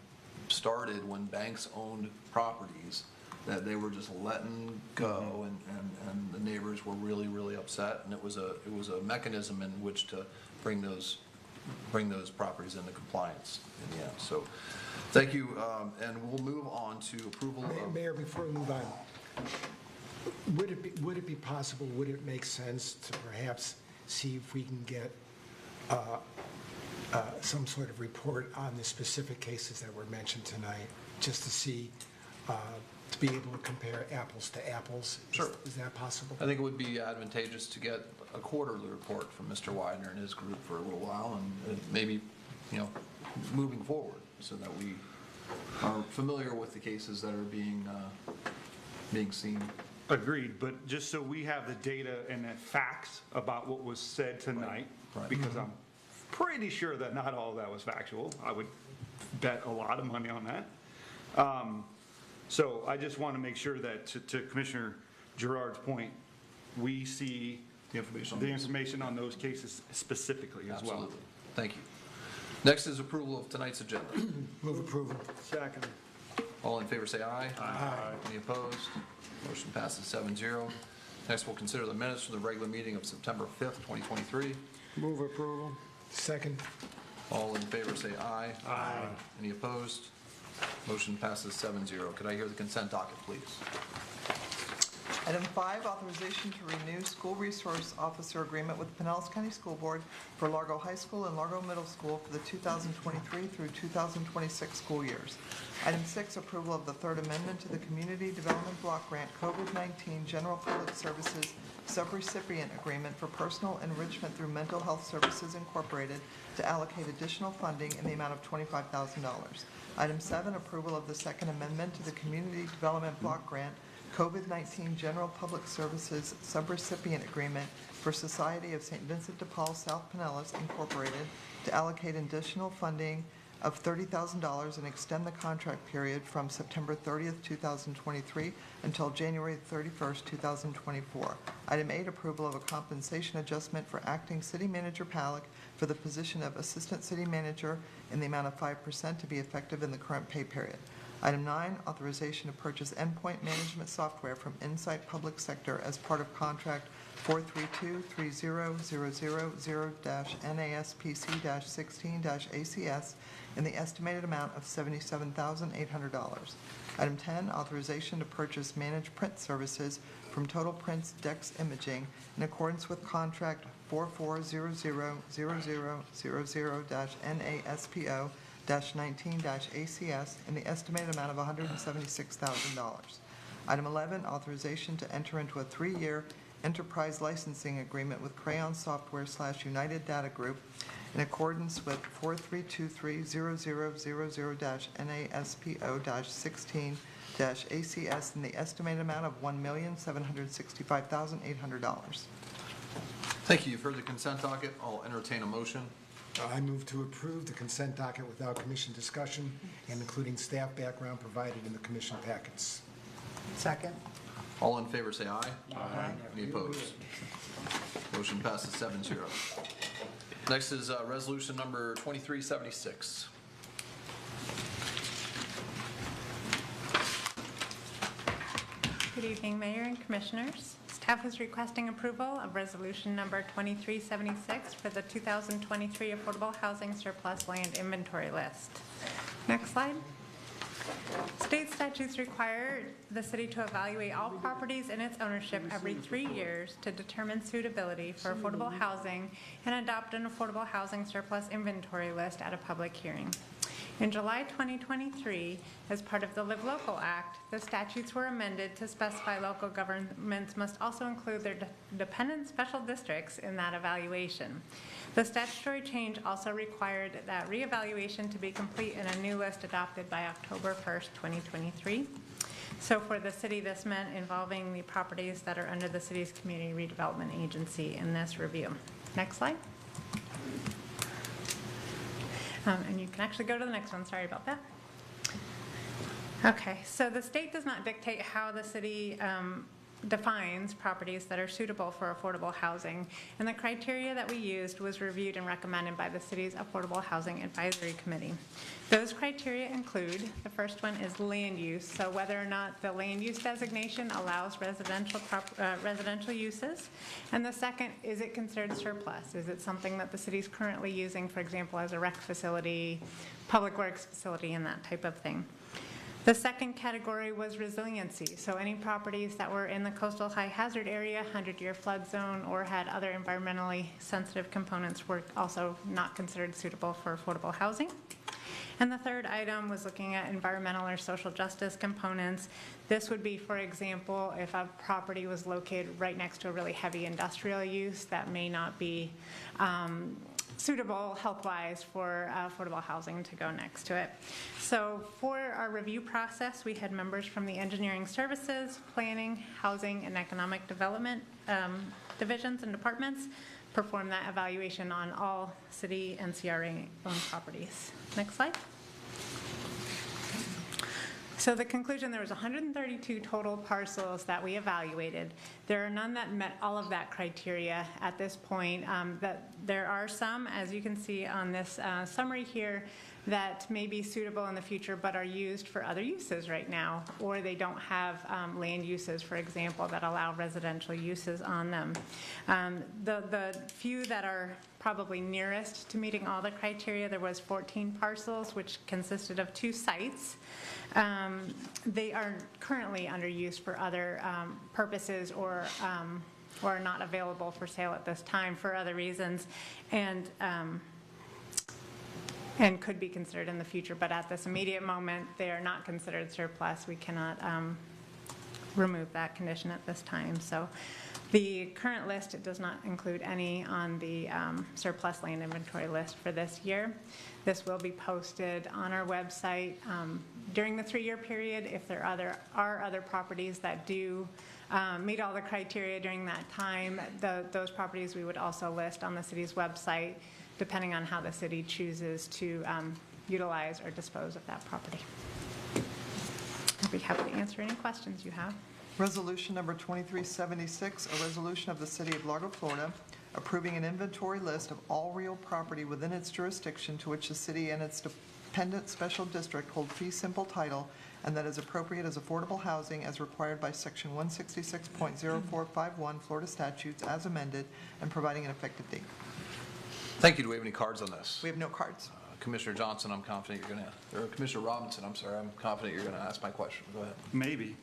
started when banks owned properties that they were just letting go, and the neighbors were really, really upset, and it was a mechanism in which to bring those properties into compliance in the end. So thank you, and we'll move on to approval of... Mayor, before we move on, would it be possible, would it make sense to perhaps see if we can get some sort of report on the specific cases that were mentioned tonight, just to see, to be able to compare apples to apples. Sure. Is that possible? I think it would be advantageous to get a quarterly report from Mr. Widener and his group for a little while, and maybe, moving forward, so that we are familiar with the cases that are being seen. Agreed, but just so we have the data and the facts about what was said tonight, Right. because I'm pretty sure that not all of that was factual. I would bet a lot of money on that. So I just want to make sure that, to Commissioner Gerard's point, we see The information on those cases specifically as well. Absolutely. Thank you. Next is approval of tonight's agenda. Move approval. Second. All in favor, say aye. Aye. Any opposed? Motion passes 7-0. Next, we'll consider the minutes from the regular meeting of September 5th, 2023. Move approval. Second. All in favor, say aye. Aye. Any opposed? Motion passes 7-0. Could I hear the consent docket, please? Item 5, authorization to renew school resource officer agreement with the Pinellas County School Board for Largo High School and Largo Middle School for the 2023 through 2026 school years. Item 6, approval of the third amendment to the Community Development Block Grant COVID-19 General Public Services Subrecipient Agreement for Personal Enrichment through Mental Health Services Incorporated to allocate additional funding in the amount of $25,000. Item 7, approval of the second amendment to the Community Development Block Grant COVID-19 General Public Services Subrecipient Agreement for Society of St. Vincent de Paul South Pinellas Incorporated to allocate additional funding of $30,000 and extend the contract period from September 30th, 2023 until January 31st, 2024. Item 8, approval of a compensation adjustment for acting city manager Palick for the position of assistant city manager in the amount of 5% to be effective in the current pay period. Item 9, authorization to purchase endpoint management software from Insight Public Sector as part of contract 432-30000-NASPC-16-ACS in the estimated amount of $77,800. Item 10, authorization to purchase managed print services from Total Prints Dex Imaging in accordance with contract 440000-NASPO-19-ACS in the estimated amount of $176,000. Item 11, authorization to enter into a 3-year enterprise licensing agreement with Crayon Software / United Data Group in accordance with 43230000-NASPO-16-ACS in the estimated amount of $1,765,800. Thank you. You've heard the consent docket. I'll entertain a motion. I move to approve the consent docket without commission discussion and including staff background provided in the commission packets. Second. All in favor, say aye. Aye. Any opposed? Motion passes 7-0. Next is resolution number 2376. Good evening, Mayor and Commissioners. Staff is requesting approval of resolution number 2376 for the 2023 Affordable Housing Surplus Land Inventory List. Next slide. State statutes require the city to evaluate all properties in its ownership every 3 years to determine suitability for affordable housing and adopt an affordable housing surplus inventory list at a public hearing. In July 2023, as part of the Live Local Act, the statutes were amended to specify local governments must also include their dependent special districts in that evaluation. The statutory change also required that reevaluation to be complete in a new list adopted by October 1st, 2023. So for the city, this meant involving the properties that are under the city's community redevelopment agency in this review. Next slide. And you can actually go to the next one. Sorry about that. Okay, so the state does not dictate how the city defines properties that are suitable for affordable housing, and the criteria that we used was reviewed and recommended by the city's Affordable Housing Advisory Committee. Those criteria include, the first one is land use, so whether or not the land use designation allows residential uses, and the second, is it considered surplus? Is it something that the city's currently using, for example, as a rec facility, public works facility, and that type of thing? The second category was resiliency, so any properties that were in the coastal high hazard area, 100-year flood zone, or had other environmentally sensitive components were also not considered suitable for affordable housing. And the third item was looking at environmental or social justice components. This would be, for example, if a property was located right next to a really heavy industrial use that may not be suitable health-wise for affordable housing to go next to it. So for our review process, we had members from the engineering services, planning, housing, and economic development divisions and departments perform that evaluation on all city and CRA-owned properties. Next slide. So the conclusion, there was 132 total parcels that we evaluated. There are none that met all of that criteria at this point. That there are some, as you can see on this summary here, that may be suitable in the future but are used for other uses right now, or they don't have land uses, for example, that allow residential uses on them. The few that are probably nearest to meeting all the criteria, there was 14 parcels, which consisted of 2 sites. They are currently under use for other purposes or are not available for sale at this time for other reasons, and could be considered in the future, but at this immediate moment, they are not considered surplus. We cannot remove that condition at this time. So the current list, it does not include any on the surplus land inventory list for this year. This will be posted on our website during the 3-year period. If there are other properties that do meet all the criteria during that time, those properties we would also list on the city's website, depending on how the city chooses to utilize or dispose of that property. I'd be happy to answer any questions you have. Resolution number 2376, a resolution of the City of Largo, Florida, approving an inventory list of all real property within its jurisdiction to which the city and its dependent special district hold fee simple title and that is appropriate as affordable housing as required by Section 166.0451 Florida statutes as amended and providing an effective date. Thank you. Do we have any cards on this? We have no cards. Commissioner Johnson, I'm confident you're going to, or Commissioner Robinson, I'm sorry, I'm confident you're going to ask my question. Go ahead. Maybe.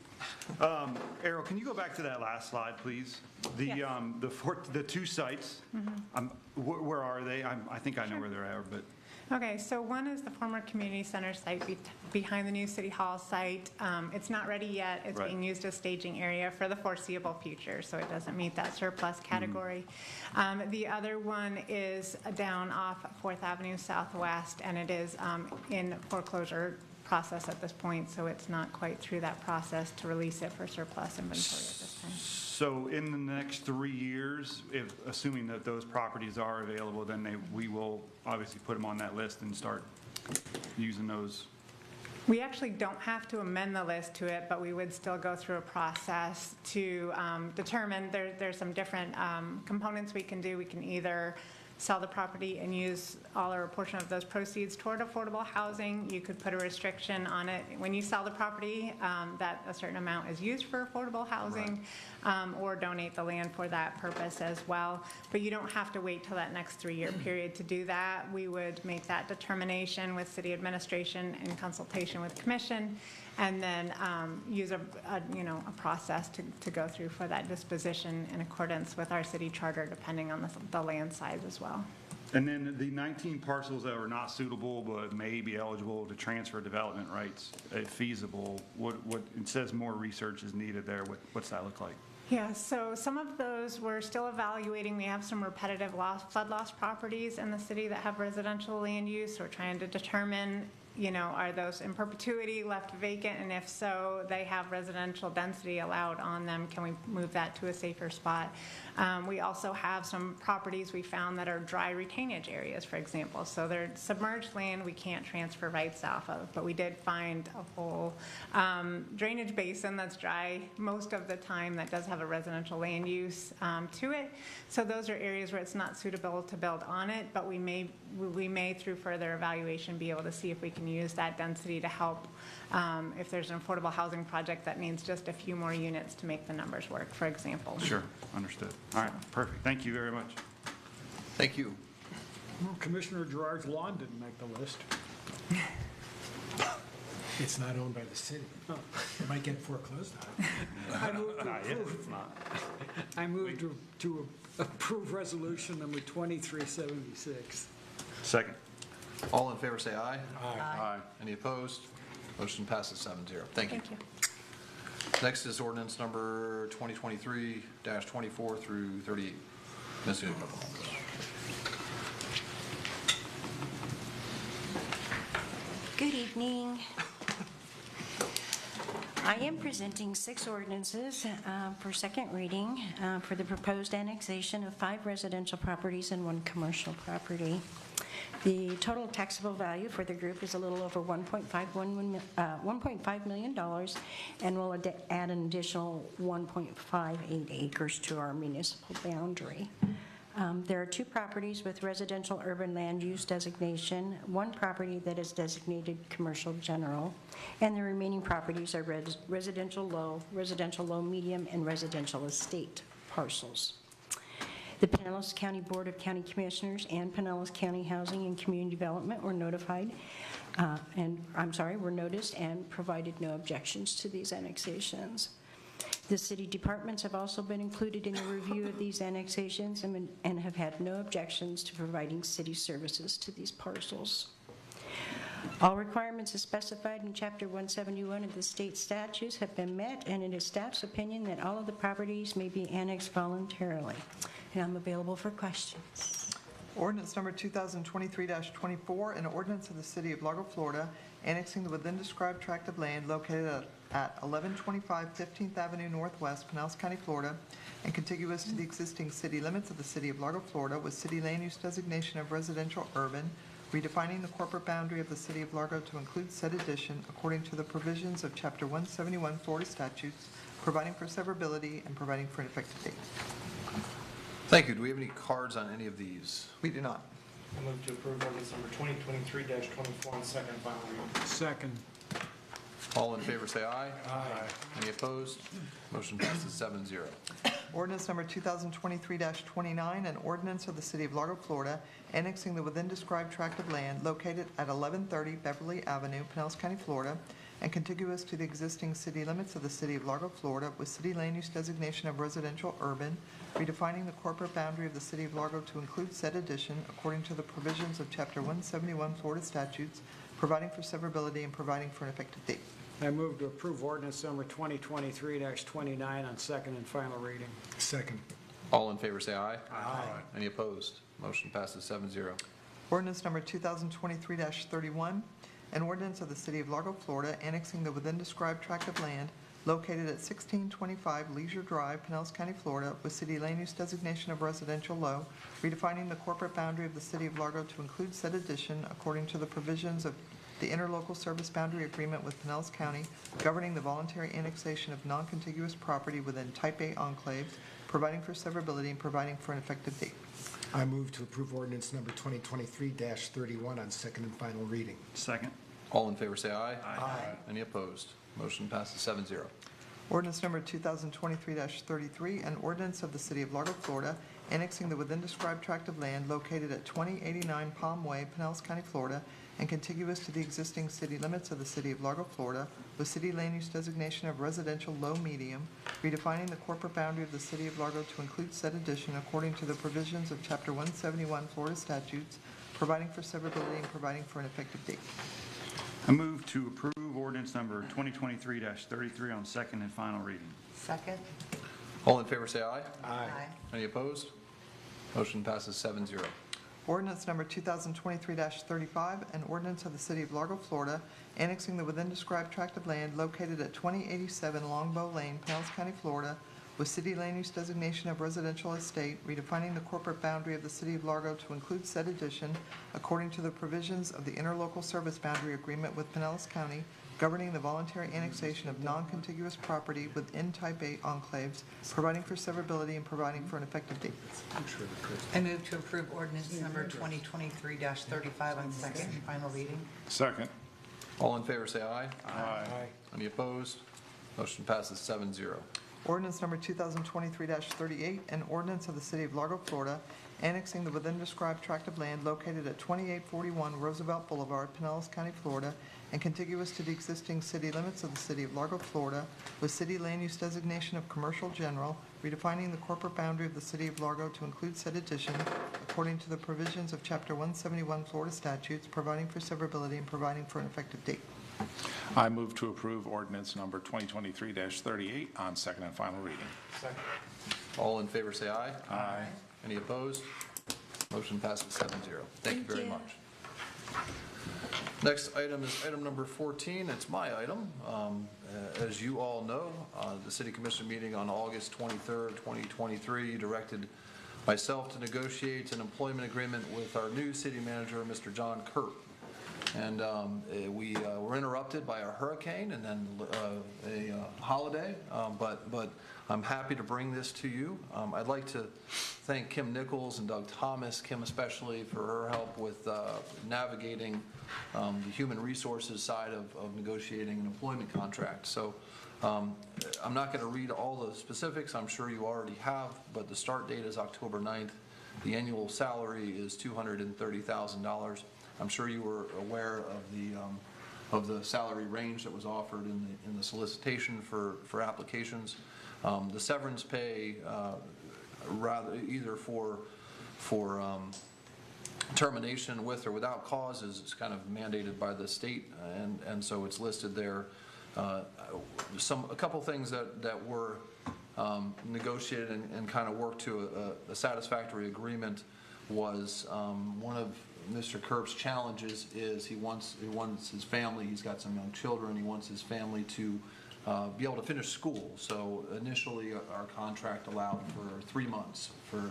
Errol, can you go back to that last slide, please? The 2 sites, where are they? I think I know where they're at, but. Okay, so one is the former community center site behind the new city hall site. It's not ready yet. It's being used as staging area for the foreseeable future, so it doesn't meet that surplus category. The other one is down off 4th Avenue Southwest, and it is in foreclosure process at this point, so it's not quite through that process to release it for surplus inventory at this time. So in the next 3 years, assuming that those properties are available, then we will obviously put them on that list and start using those. We actually don't have to amend the list to it, but we would still go through a process to determine there's some different components we can do. We can either sell the property and use all or a portion of those proceeds toward affordable housing. You could put a restriction on it when you sell the property that a certain amount is used for affordable housing, or donate the land for that purpose as well. But you don't have to wait till that next 3-year period to do that. We would make that determination with city administration in consultation with commission, and then use a process to go through for that disposition in accordance with our city charter, depending on the land size as well. And then the 19 parcels that are not suitable but may be eligible to transfer development rights, if feasible, it says more research is needed there. What's that look like? Yeah, so some of those we're still evaluating. We have some repetitive flood loss properties in the city that have residential land use. We're trying to determine, are those in perpetuity left vacant? And if so, they have residential density allowed on them. Can we move that to a safer spot? We also have some properties we found that are dry retainage areas, for example. So they're submerged land we can't transfer rights off of, but we did find a whole drainage basin that's dry most of the time that does have a residential land use to it. So those are areas where it's not suitable to build on it, but we may through further evaluation be able to see if we can use that density to help if there's an affordable housing project that needs just a few more units to make the numbers work, for example. Sure, understood. All right, perfect. Thank you very much. Thank you. Commissioner Gerard's lawn didn't make the list. It's not owned by the city. It might get foreclosed on. I move to Not yet, approve. it's not. I move to approve resolution number 2376. Second. All in favor, say aye. Aye. Any opposed? Motion passes 7-0. Thank you. Thank you. Next is ordinance number 2023-24 through 38. Ms. Newton. Good evening. I am presenting 6 ordinances for second reading for the proposed annexation of 5 residential properties and 1 commercial property. The total taxable value for the group is a little over $1.5 million and will add an additional 1.58 acres to our municipal boundary. There are 2 properties with residential urban land use designation, 1 property that is designated commercial general, and the remaining properties are residential low, medium, and residential estate parcels. The Pinellas County Board of County Commissioners and Pinellas County Housing and Community Development were notified, were noticed and provided no objections to these annexations. The city departments have also been included in the review of these annexations and have had no objections to providing city services to these parcels. All requirements as specified in Chapter 171 of the state statutes have been met, and it is staff's opinion that all of the properties may be annexed voluntarily. And I'm available for questions. Ordinance number 2023-24, an ordinance of the City of Largo, Florida, annexing the within described tract of land located at 1125 15th Avenue Northwest, Pinellas County, Florida, and contiguous to the existing city limits of the City of Largo, Florida, with city land use designation of residential urban, redefining the corporate boundary of the City of Largo to include said addition according to the provisions of Chapter 171 Florida statutes, providing for severability and providing for an effective date. Thank you. Do we have any cards on any of these? We do not. I move to approve ordinance number 2023-24 on second and final reading. Second. All in favor, say aye. Aye. Any opposed? Motion passes 7-0. Ordinance number 2023-29, an ordinance of the City of Largo, Florida, annexing the within described tract of land located at 1130 Beverly Avenue, Pinellas County, Florida, and contiguous to the existing city limits of the City of Largo, Florida, with city land use designation of residential urban, redefining the corporate boundary of the City of Largo to include said addition according to the provisions of Chapter 171 Florida statutes, providing for severability and providing for an effective date. I move to approve ordinance number 2023-29 on second and final reading. Second. All in favor, say aye. Aye. Any opposed? Motion passes 7-0. Ordinance number 2023-31, an ordinance of the City of Largo, Florida, annexing the within described tract of land located at 1625 Leisure Drive, Pinellas County, Florida, with city land use designation of residential low, redefining the corporate boundary of the City of Largo to include said addition according to the provisions of the interlocal service boundary agreement with Pinellas County, governing the voluntary annexation of non-contiguous property within Type A enclaves, providing for severability and providing for an effective date. I move to approve ordinance number 2023-31 on second and final reading. Second. All in favor, say aye. Aye. Any opposed? Motion passes 7-0. Ordinance number 2023-33, an ordinance of the City of Largo, Florida, annexing the within described tract of land located at 2089 Palm Way, Pinellas County, Florida, and contiguous to the existing city limits of the City of Largo, Florida, with city land use designation of residential low-medium, redefining the corporate boundary of the City of Largo to include said addition according to the provisions of Chapter 171 Florida statutes, providing for severability and providing for an effective date. I move to approve ordinance number 2023-33 on second and final reading. Second. All in favor, say aye. Aye. Any opposed? Motion passes 7-0. Ordinance number 2023-35, an ordinance of the City of Largo, Florida, annexing the within described tract of land located at 2087 Longbow Lane, Pinellas County, Florida, with city land use designation of residential estate, redefining the corporate boundary of the City of Largo to include said addition according to the provisions of the interlocal service boundary agreement with Pinellas County, governing the voluntary annexation of non-contiguous property within Type A enclaves, providing for severability and providing for an effective date. I move to approve ordinance number 2023-35 on second and final reading. Second. All in favor, say aye. Aye. Any opposed? Motion passes 7-0. Ordinance number 2023-38, an ordinance of the City of Largo, Florida, annexing the within described tract of land located at 2841 Roosevelt Boulevard, Pinellas County, Florida, and contiguous to the existing city limits of the city of Largo, Florida, with city land use designation of commercial general, redefining the corporate boundary of the city of Largo to include said addition according to the provisions of Chapter 171 Florida statutes, providing for severability and providing for an effective date. I move to approve ordinance number 2023-38 on second and final reading. Second. All in favor, say aye. Aye. Any opposed? Motion passes 7-0. Thank you very much. Next item is item number 14. It's my item. As you all know, the City Commission meeting on August 23rd, 2023 directed myself to negotiate an employment agreement with our new city manager, Mr. John Kerp. And we were interrupted by a hurricane and then a holiday, but I'm happy to bring this to you. I'd like to thank Kim Nichols and Doug Thomas, Kim especially, for her help with navigating the human resources side of negotiating an employment contract. So I'm not going to read all the specifics. I'm sure you already have, but the start date is October 9th. The annual salary is $230,000. I'm sure you were aware of the salary range that was offered in the solicitation for applications. The severance pay, rather either for termination with or without cause, is kind of mandated by the state, and so it's listed there. A couple things that were negotiated and kind of worked to a satisfactory agreement was one of Mr. Kerp's challenges is he wants his family, he's got some young children, he wants his family to be able to finish school. So initially our contract allowed for 3 months for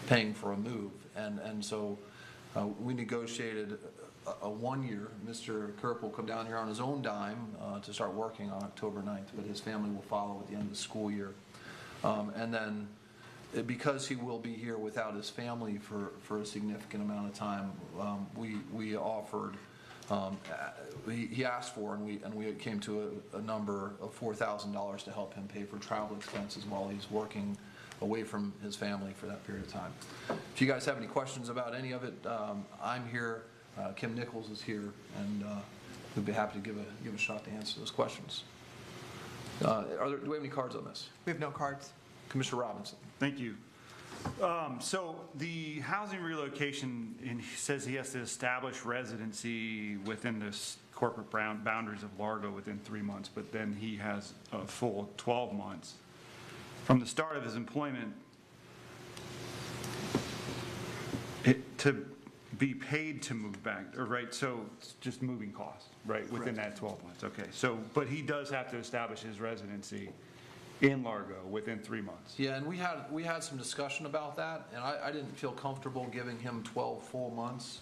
paying for a move. And so we negotiated a 1 year. Mr. Kerp will come down here on his own dime to start working on October 9th, but his family will follow at the end of the school year. And then because he will be here without his family for a significant amount of time, we offered, he asked for, and we came to a number of $4,000 to help him pay for travel expenses while he's working away from his family for that period of time. If you guys have any questions about any of it, I'm here, Kim Nichols is here, and we'd be happy to give a shot to answer those questions. Do we have any cards on this? We have no cards. Commissioner Robinson. Thank you. So the housing relocation, and he says he has to establish residency within the corporate boundaries of Largo within 3 months, but then he has a full 12 months. From the start of his employment, to be paid to move back, or right, so it's just moving costs, right, within that 12 months, okay. So, but he does have to establish his residency in Largo within 3 months. Yeah, and we had some discussion about that, and I didn't feel comfortable giving him 12 full months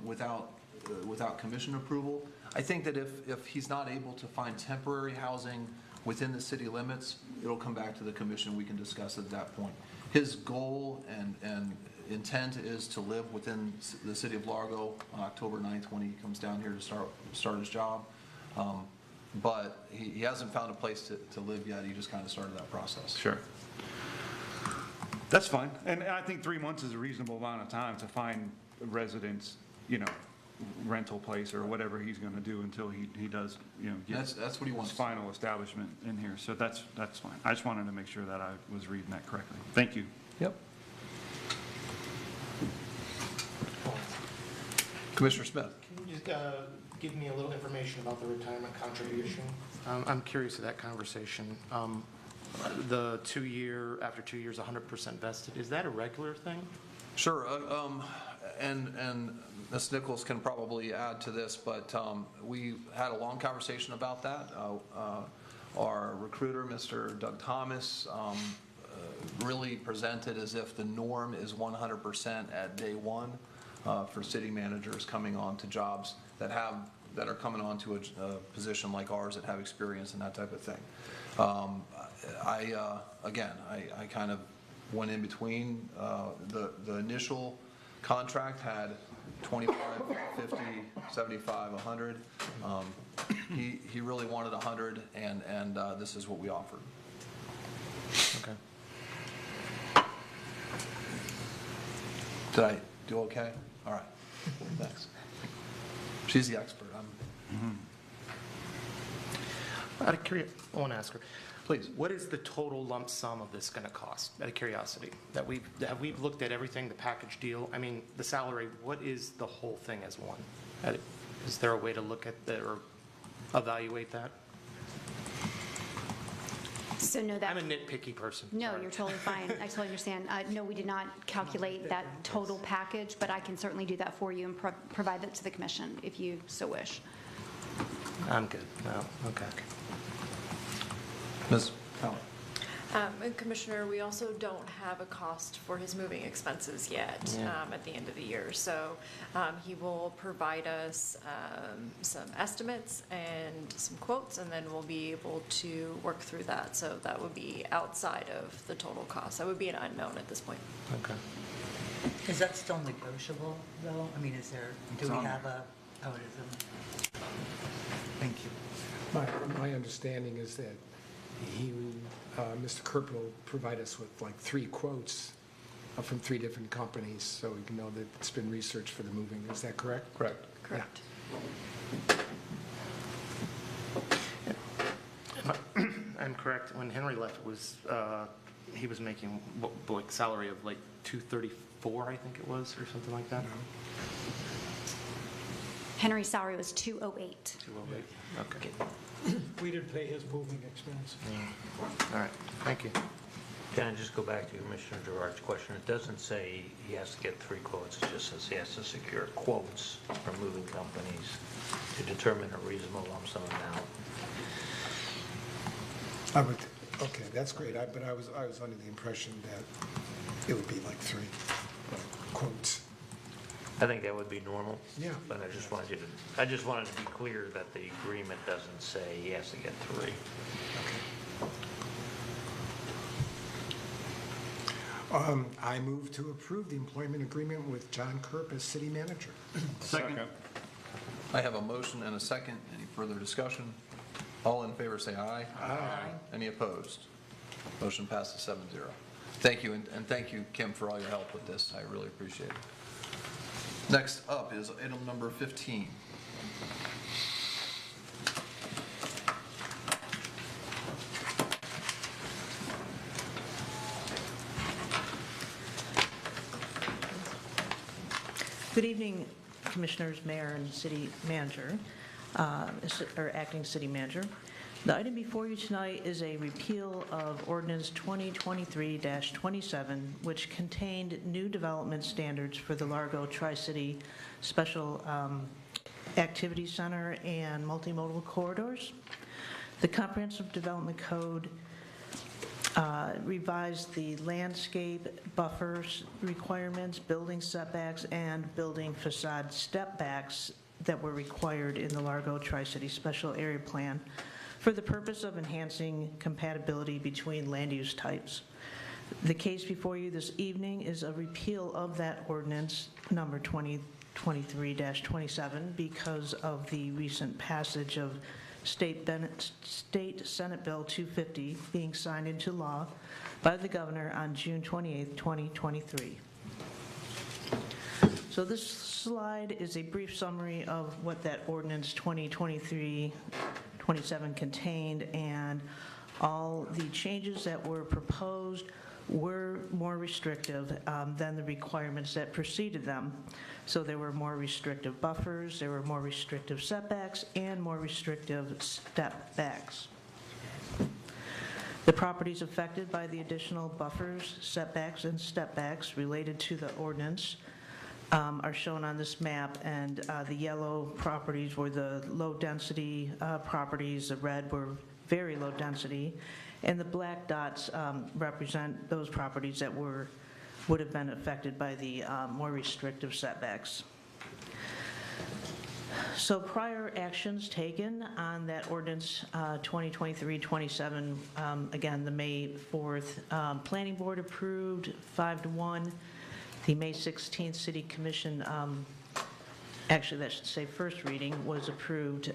without commission approval. I think that if he's not able to find temporary housing within the city limits, it'll come back to the commission. We can discuss at that point. His goal and intent is to live within the city of Largo on October 9th when he comes down here to start his job. But he hasn't found a place to live yet. He just kind of started that process. Sure. That's fine. And I think 3 months is a reasonable amount of time to find a residence, rental place or whatever he's going to do until he does, get that's what he wants. His final establishment in here. So that's fine. I just wanted to make sure that I was reading that correctly. Thank you. Yep. Commissioner Smith. Can you just give me a little information about the retirement contribution? I'm curious of that conversation. The 2 year, after 2 years, 100% vested, is that a regular thing? Sure. And Ms. Nichols can probably add to this, but we had a long conversation about that. Our recruiter, Mr. Doug Thomas, really presented as if the norm is 100% at day one for city managers coming on to jobs that are coming on to a position like ours that have experience and that type of thing. I kind of went in between. The initial contract had 25, 50, 75, 100. He really wanted 100, and this is what we offered. Okay. Did I do okay? All right. Thanks. She's the expert. Out of curiosity, I want to ask her. Please. What is the total lump sum of this going to cost, out of curiosity? Have we looked at everything, the package deal? I mean, the salary, what is the whole thing as one? Is there a way to look at that or evaluate that? So no, that. I'm a nitpicky person. No, Sorry. you're totally fine. I totally understand. No, we did not calculate that total package, but I can certainly do that for you and provide that to the commission if you so wish. I'm good. No, okay. Ms. And Commissioner, we also don't have a cost for his moving expenses yet at the end of the year. So he will provide us some estimates and some quotes, and then we'll be able to work through that. So that would be outside of the total cost. That would be an unknown at this point. Okay. Is that still negotiable, though? I mean, do we have a, oh, it is. Thank you. My understanding is that Mr. Kerp will provide us with like 3 quotes from 3 different companies, so we can know that it's been researched for the moving. Is that correct? Correct. Correct. I'm correct. When Henry left, he was making like salary of like $234, I think it was, or something like that. Henry's salary was $208. $208. Okay. We did pay his moving expense. All right. Thank you. Can I just go back to Commissioner Gerard's question? It doesn't say he has to get 3 quotes. It just says he has to secure quotes from moving companies to determine a reasonable lump sum amount. Okay, that's great. But I was under the impression that it would be like 3 quotes. I think that would be normal. Yeah. But I just wanted to be clear that the agreement doesn't say he has to get 3. I move to approve the employment agreement with John Kerp as city manager. Second. I have a motion and a second. Any further discussion? All in favor say aye. Aye. Any opposed? Motion passes 7-0. Thank you, and thank you, Kim, for all your help with this. I really appreciate it. Next up is item number 15. Good evening, Commissioners, Mayor, and City Manager, or Acting City Manager. The item before you tonight is a repeal of Ordinance 2023-27, which contained new development standards for the Largo Tri-City Special Activity Center and multimodal corridors. The Comprehensive Development Code revised the landscape buffers requirements, building setbacks, and building facade step backs that were required in the Largo Tri-City Special Area Plan for the purpose of enhancing compatibility between land use types. The case before you this evening is a repeal of that ordinance number 2023-27 because of the recent passage of State Senate Bill 250 being signed into law by the governor on June 28, 2023. So this slide is a brief summary of what that ordinance 2023-27 contained, and all the changes that were proposed were more restrictive than the requirements that preceded them. So there were more restrictive buffers, there were more restrictive setbacks, and more restrictive step backs. The properties affected by the additional buffers, setbacks, and step backs related to the ordinance are shown on this map, and the yellow properties were the low-density properties, the red were very low density, and the black dots represent those properties that would have been affected by the more restrictive setbacks. So prior actions taken on that ordinance 2023-27, again, the May 4th Planning Board approved 5-1. The May 16th City Commission, actually that should say first reading, was approved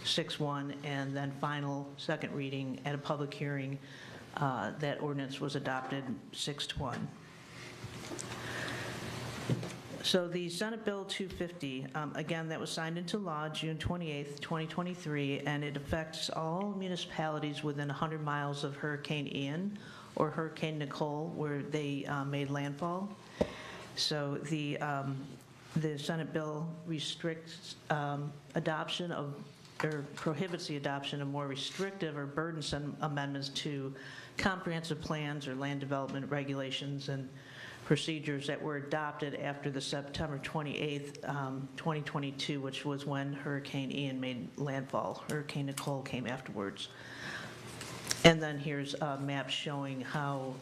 6-1, and then final second reading at a public hearing, that ordinance was adopted 6-1. So the Senate Bill 250, again, that was signed into law June 28th, 2023, and it affects all municipalities within 100 miles of Hurricane Ian or Hurricane Nicole where they made landfall. So the Senate bill restricts adoption of, or prohibits the adoption of more restrictive or burdensome amendments to comprehensive plans or land development regulations and procedures that were adopted after the September 28th, 2022, which was when Hurricane Ian made landfall. Hurricane Nicole came afterwards. And then here's a map showing how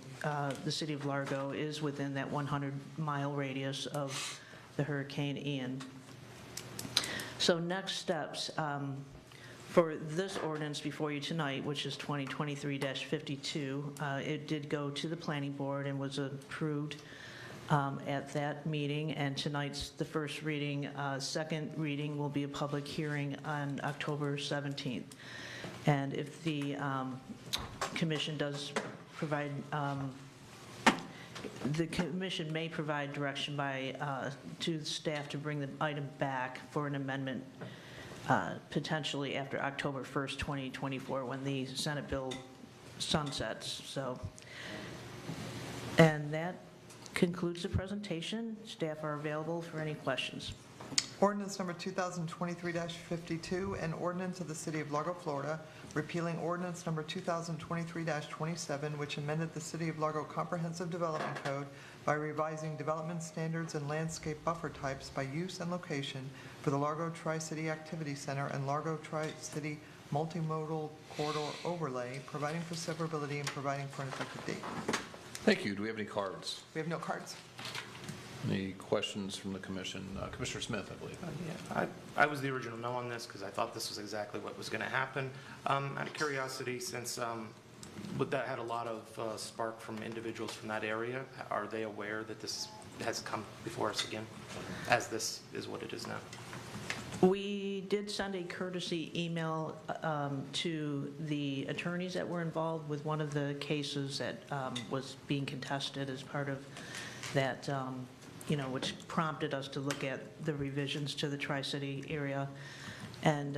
the city of Largo is within that 100-mile radius of the Hurricane Ian. So next steps for this ordinance before you tonight, which is 2023-52, it did go to the planning board and was approved at that meeting, and tonight's the first reading. Second reading will be a public hearing on October 17th. And if the commission does provide, the commission may provide direction by to the staff to bring the item back for an amendment potentially after October 1st, 2024, when the Senate bill sunsets. So, and that concludes the presentation. Staff are available for any questions. Ordinance number 2023-52, an ordinance of the City of Largo, Florida, repealing ordinance number 2023-27, which amended the City of Largo Comprehensive Development Code by revising development standards and landscape buffer types by use and location for the Largo Tri-City Activity Center and Largo Tri-City Multimodal Corridor Overlay, providing for severability and providing for an effective date. Thank you. Do we have any cards? We have no cards. Any questions from the commission? Commissioner Smith, I believe. Yeah, I was the original no on this because I thought this was exactly what was going to happen. Out of curiosity, since that had a lot of spark from individuals from that area, are they aware that this has come before us again, as this is what it is now? We did send a courtesy email to the attorneys that were involved with one of the cases that was being contested as part of that, which prompted us to look at the revisions to the Tri-City area, and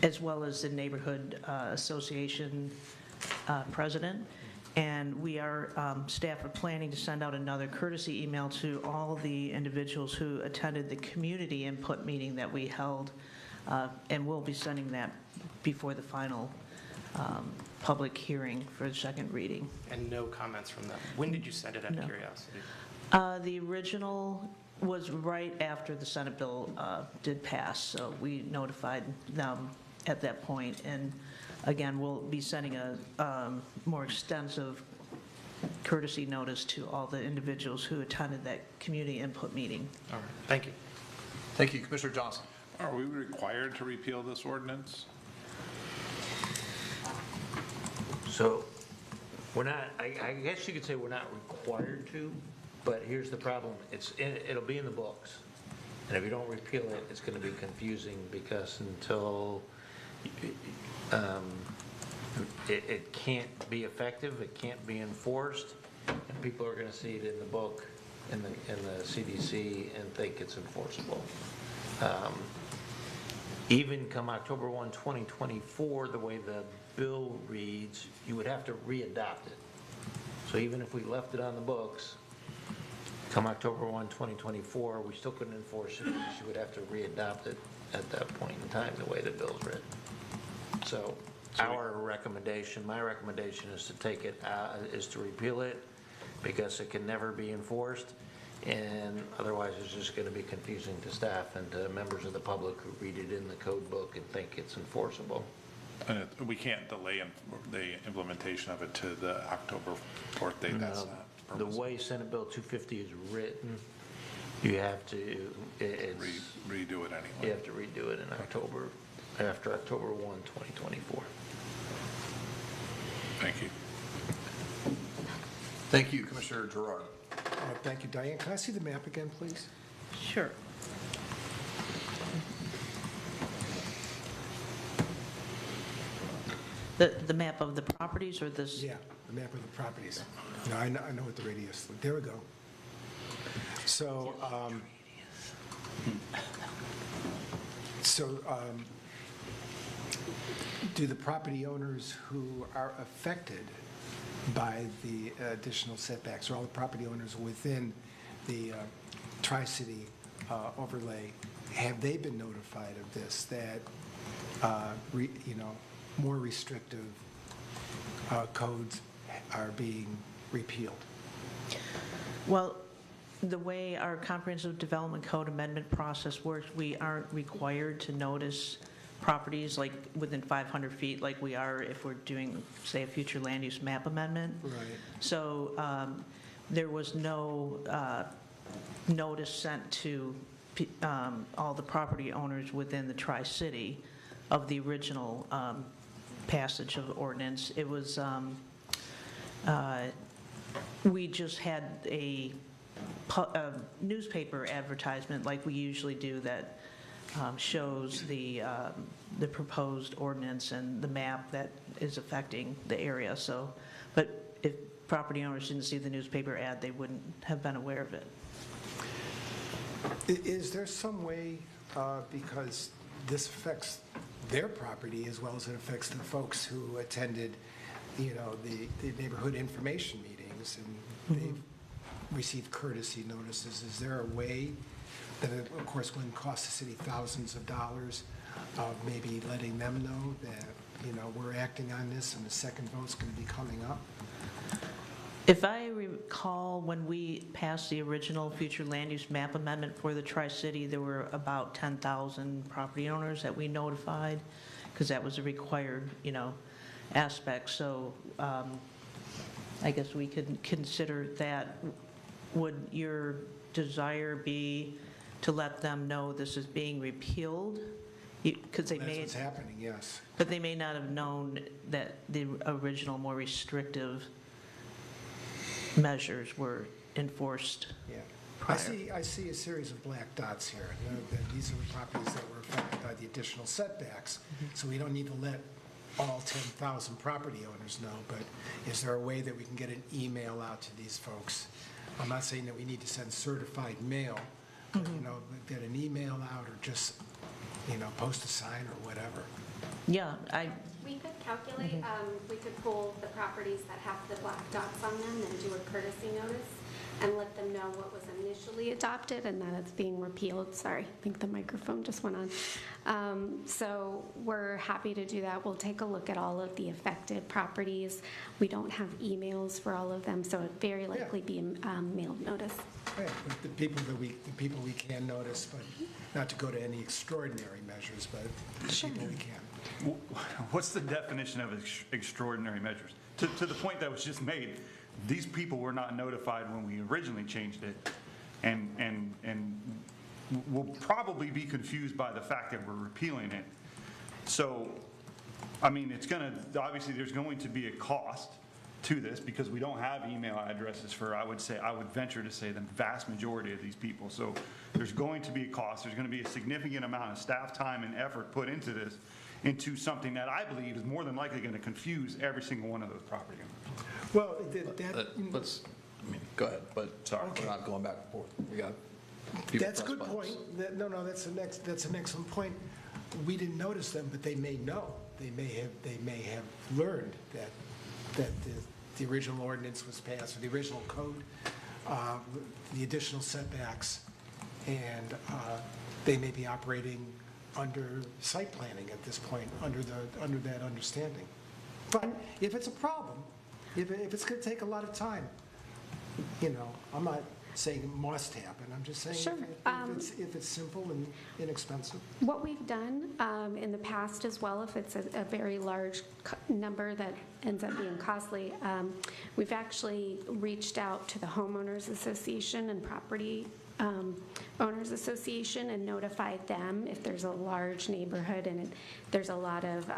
as well as the neighborhood association president. And we are, staff are planning to send out another courtesy email to all the individuals who attended the community input meeting that we held, and we'll be sending that before the final public hearing for the second reading. And no comments from them. When did you send it out of curiosity? The original was right after the Senate bill did pass, so we notified them at that point. And again, we'll be sending a more extensive courtesy notice to all the individuals who attended that community input meeting. All right, thank you. Thank you. Commissioner Johnson. Are we required to repeal this ordinance? So we're not, I guess you could say we're not required to, but here's the problem. It'll be in the books. And if you don't repeal it, it's going to be confusing because until it can't be effective, it can't be enforced, and people are going to see it in the book, in the CDC, and think it's enforceable. Even come October 1, 2024, the way the bill reads, you would have to re-adopt it. So even if we left it on the books, come October 1, 2024, we still couldn't enforce it because you would have to re-adopt it at that point in time, the way the bill's written. So our recommendation, my recommendation is to take it, is to repeal it because it can never be enforced. And otherwise, it's just going to be confusing to staff and to members of the public who read it in the code book and think it's enforceable. And we can't delay the implementation of it to the October 4th date. That's not the way Senate Bill 250 is written, you have to redo it anyway. You have to redo it in October, after October 1, 2024. Thank you. Thank you, Commissioner Gerard. Thank you, Diane. Can I see the map again, please? Sure. The map of the properties or this? Yeah, the map of the properties. No, I know what the radius, there we go. So, do the property owners who are affected by the additional setbacks, or all the property owners within the Tri-City overlay, have they been notified of this, that, more restrictive codes are being repealed? Well, the way our comprehensive development code amendment process works, we aren't required to notice properties like within 500 feet like we are if we're doing, say, a future land use map amendment. Right. So there was no notice sent to all the property owners within the Tri-City of the original passage of the ordinance. It was, we just had a newspaper advertisement like we usually do that shows the proposed ordinance and the map that is affecting the area. So, but if property owners didn't see the newspaper ad, they wouldn't have been aware of it. Is there some way, because this affects their property as well as it affects the folks who attended, the neighborhood information meetings, and they've received courtesy notices, is there a way that, of course, wouldn't cost the city thousands of dollars, of maybe letting them know that, we're acting on this and the second vote's going to be coming up? If I recall, when we passed the original future land use map amendment for the Tri-City, there were about 10,000 property owners that we notified, because that was a required, aspect. So I guess we could consider that. Would your desire be to let them know this is being repealed? Because That's what's happening, yes. But they may not have known that the original, more restrictive measures were enforced. Yeah. prior. I see a series of black dots here. These are the properties that were affected by the additional setbacks. So we don't need to let all 10,000 property owners know, but is there a way that we can get an email out to these folks? I'm not saying that we need to send certified mail, but, get an email out, or just, post a sign or whatever. Yeah, We could calculate, we could pull the properties that have the black dots on them and do a courtesy notice and let them know what was initially adopted and that it's being repealed. Sorry, I think the microphone just went on. So we're happy to do that. We'll take a look at all of the affected properties. We don't have emails for all of them, so it'd very likely be a mailed notice. Right, but the people we can notice, but not to go to any extraordinary measures, but the people we can. What's the definition of extraordinary measures? To the point that was just made, these people were not notified when we originally changed it, and will probably be confused by the fact that we're repealing it. So, I mean, obviously there's going to be a cost to this because we don't have email addresses for, I would venture to say, the vast majority of these people. So there's going to be a cost. There's going to be a significant amount of staff time and effort put into this, into something that I believe is more than likely going to confuse every single one of those property owners. Well, go ahead, but sorry, Okay. we're not going back and forth. We got people That's a press good buttons. point. No, that's an excellent point. We didn't notice them, but they may know. They may have learned that the original ordinance was passed, or the original code, the additional setbacks, and they may be operating under site planning at this point, under that understanding. But if it's a problem, if it's going to take a lot of time, I'm not saying it must happen. I'm just saying Sure. if it's simple and inexpensive. What we've done in the past as well, if it's a very large number that ends up being costly, we've actually reached out to the Homeowners Association and Property Owners Association and notified them if there's a large neighborhood and there's a lot of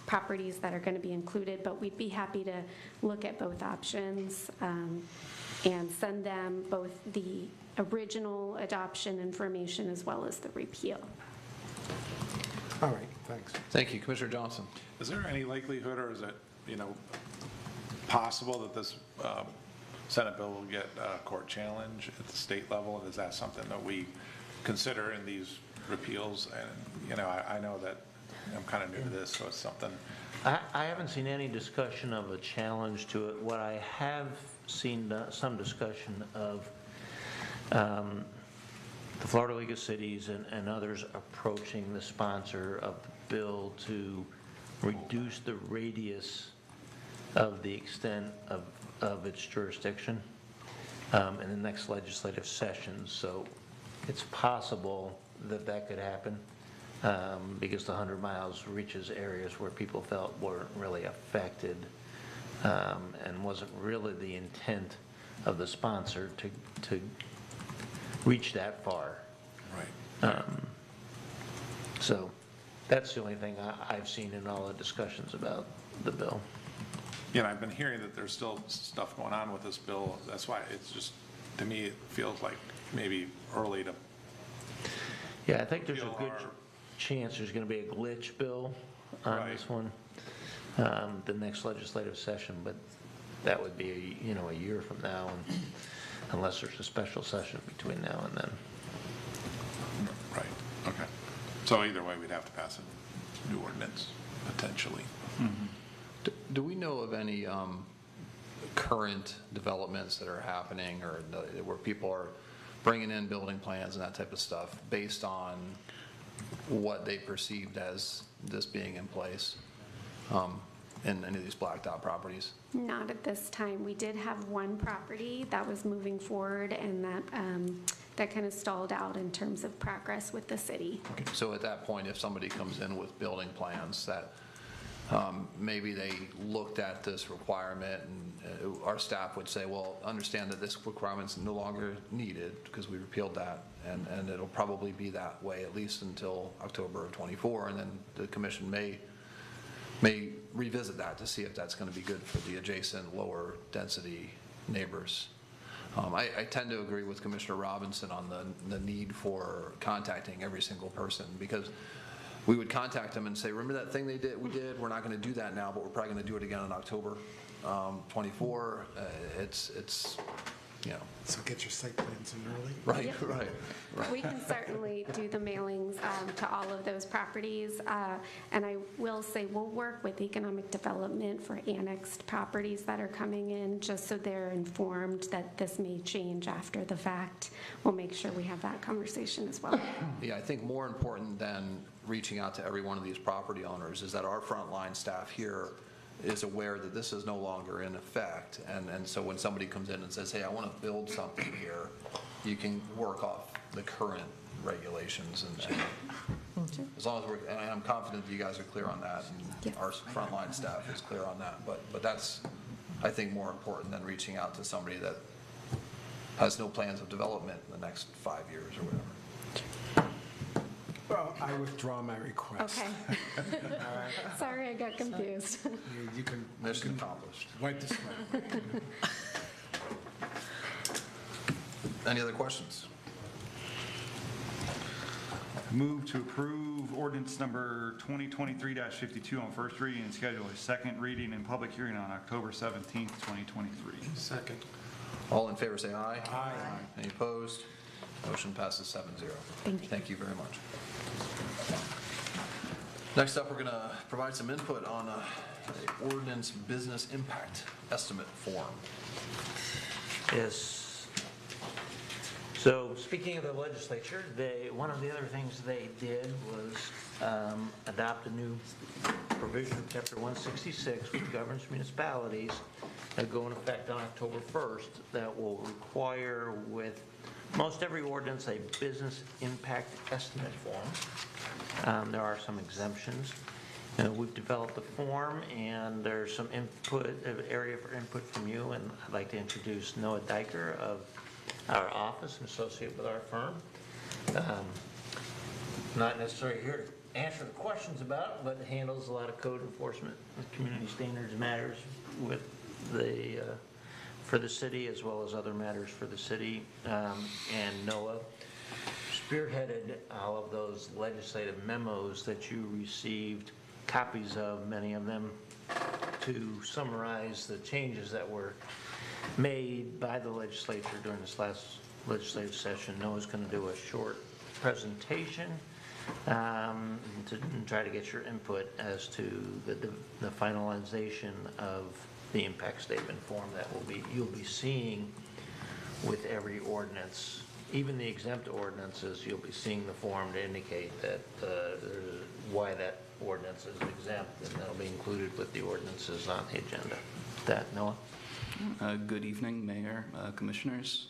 properties that are going to be included, but we'd be happy to look at both options and send them both the original adoption information as well as the repeal. All right, thanks. Thank you. Commissioner Johnson. Is there any likelihood, or is it, possible that this Senate bill will get a court challenge at the state level? And is that something that we consider in these repeals? And, I know that I'm kind of new to this, so it's something. I haven't seen any discussion of a challenge to it. What I have seen some discussion of the Florida League of Cities and others approaching the sponsor of the bill to reduce the radius of the extent of its jurisdiction in the next legislative session. So it's possible that could happen because the 100 miles reaches areas where people felt weren't really affected and wasn't really the intent of the sponsor to reach that far. Right. So that's the only thing I've seen in all the discussions about the bill. I've been hearing that there's still stuff going on with this bill. That's why it's just, to me, it feels like maybe early to. Yeah, I think there's a good chance there's going to be a glitch bill on this one, the next legislative session, but that would be, a year from now, unless there's a special session between now and then. Right, okay. So either way, we'd have to pass a new ordinance, potentially. Do we know of any current developments that are happening or where people are bringing in building plans and that type of stuff based on what they perceived as this being in place in any of these blacked out properties? Not at this time. We did have one property that was moving forward, and that kind of stalled out in terms of progress with the city. Okay. So at that point, if somebody comes in with building plans that maybe they looked at this requirement and our staff would say, well, understand that this requirement's no longer needed because we repealed that, and it'll probably be that way at least until October of '24, and then the commission may revisit that to see if that's going to be good for the adjacent lower density neighbors. I tend to agree with Commissioner Robinson on the need for contacting every single person, because we would contact them and say, remember that thing we did? We're not going to do that now, but we're probably going to do it again in October 24. It's. So get your site plans in early. Right, Yep. right. We can certainly do the mailings to all of those properties. And I will say we'll work with economic development for annexed properties that are coming in, just so they're informed that this may change after the fact. We'll make sure we have that conversation as well. Yeah, I think more important than reaching out to every one of these property owners is that our frontline staff here is aware that this is no longer in effect. And so when somebody comes in and says, hey, I want to build something here, you can work off the current regulations. And as long as and I'm confident that you guys are clear on that, and our frontline staff is clear on that. But that's, I think, more important than reaching out to somebody that has no plans of development in the next 5 years or whatever. Well, I withdraw my request. Okay. All right. Sorry, I got confused. You can. Mission accomplished. Wipe the slate. Any other questions? Move to approve ordinance number 2023-52 on first reading and schedule a second reading and public hearing on October 17th, 2023. Second. All in favor say aye. Aye. Any opposed? Motion passes 7-0. Thank you very much. Next up, we're going to provide some input on an ordinance business impact estimate form. Yes. So speaking of the legislature, one of the other things they did was adopt a new provision of Chapter 166, which governs municipalities, that go in effect on October 1st, that will require with most every ordinance a business impact estimate form. There are some exemptions. We've developed a form, and there's some area for input from you, and I'd like to introduce Noah Diker of our office, an associate with our firm. Not necessarily here to answer the questions about it, but handles a lot of code enforcement and community standards matters with for the city, as well as other matters for the city. And Noah spearheaded all of those legislative memos that you received copies of, many of them, to summarize the changes that were made by the legislature during this last legislative session. Noah's going to do a short presentation to try to get your input as to the finalization of the impact statement form that you'll be seeing with every ordinance. Even the exempt ordinances, you'll be seeing the form to indicate that why that ordinance is exempt, and that'll be included with the ordinances on the agenda. That, Noah? Good evening, Mayor, Commissioners.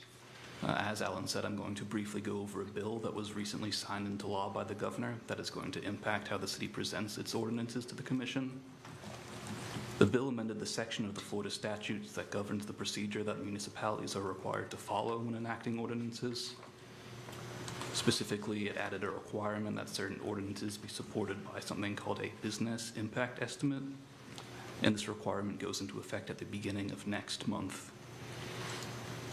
As Alan said, I'm going to briefly go over a bill that was recently signed into law by the governor that is going to impact how the city presents its ordinances to the commission. The bill amended the section of the Florida statutes that governs the procedure that municipalities are required to follow when enacting ordinances. Specifically, it added a requirement that certain ordinances be supported by something called a business impact estimate, and this requirement goes into effect at the beginning of next month.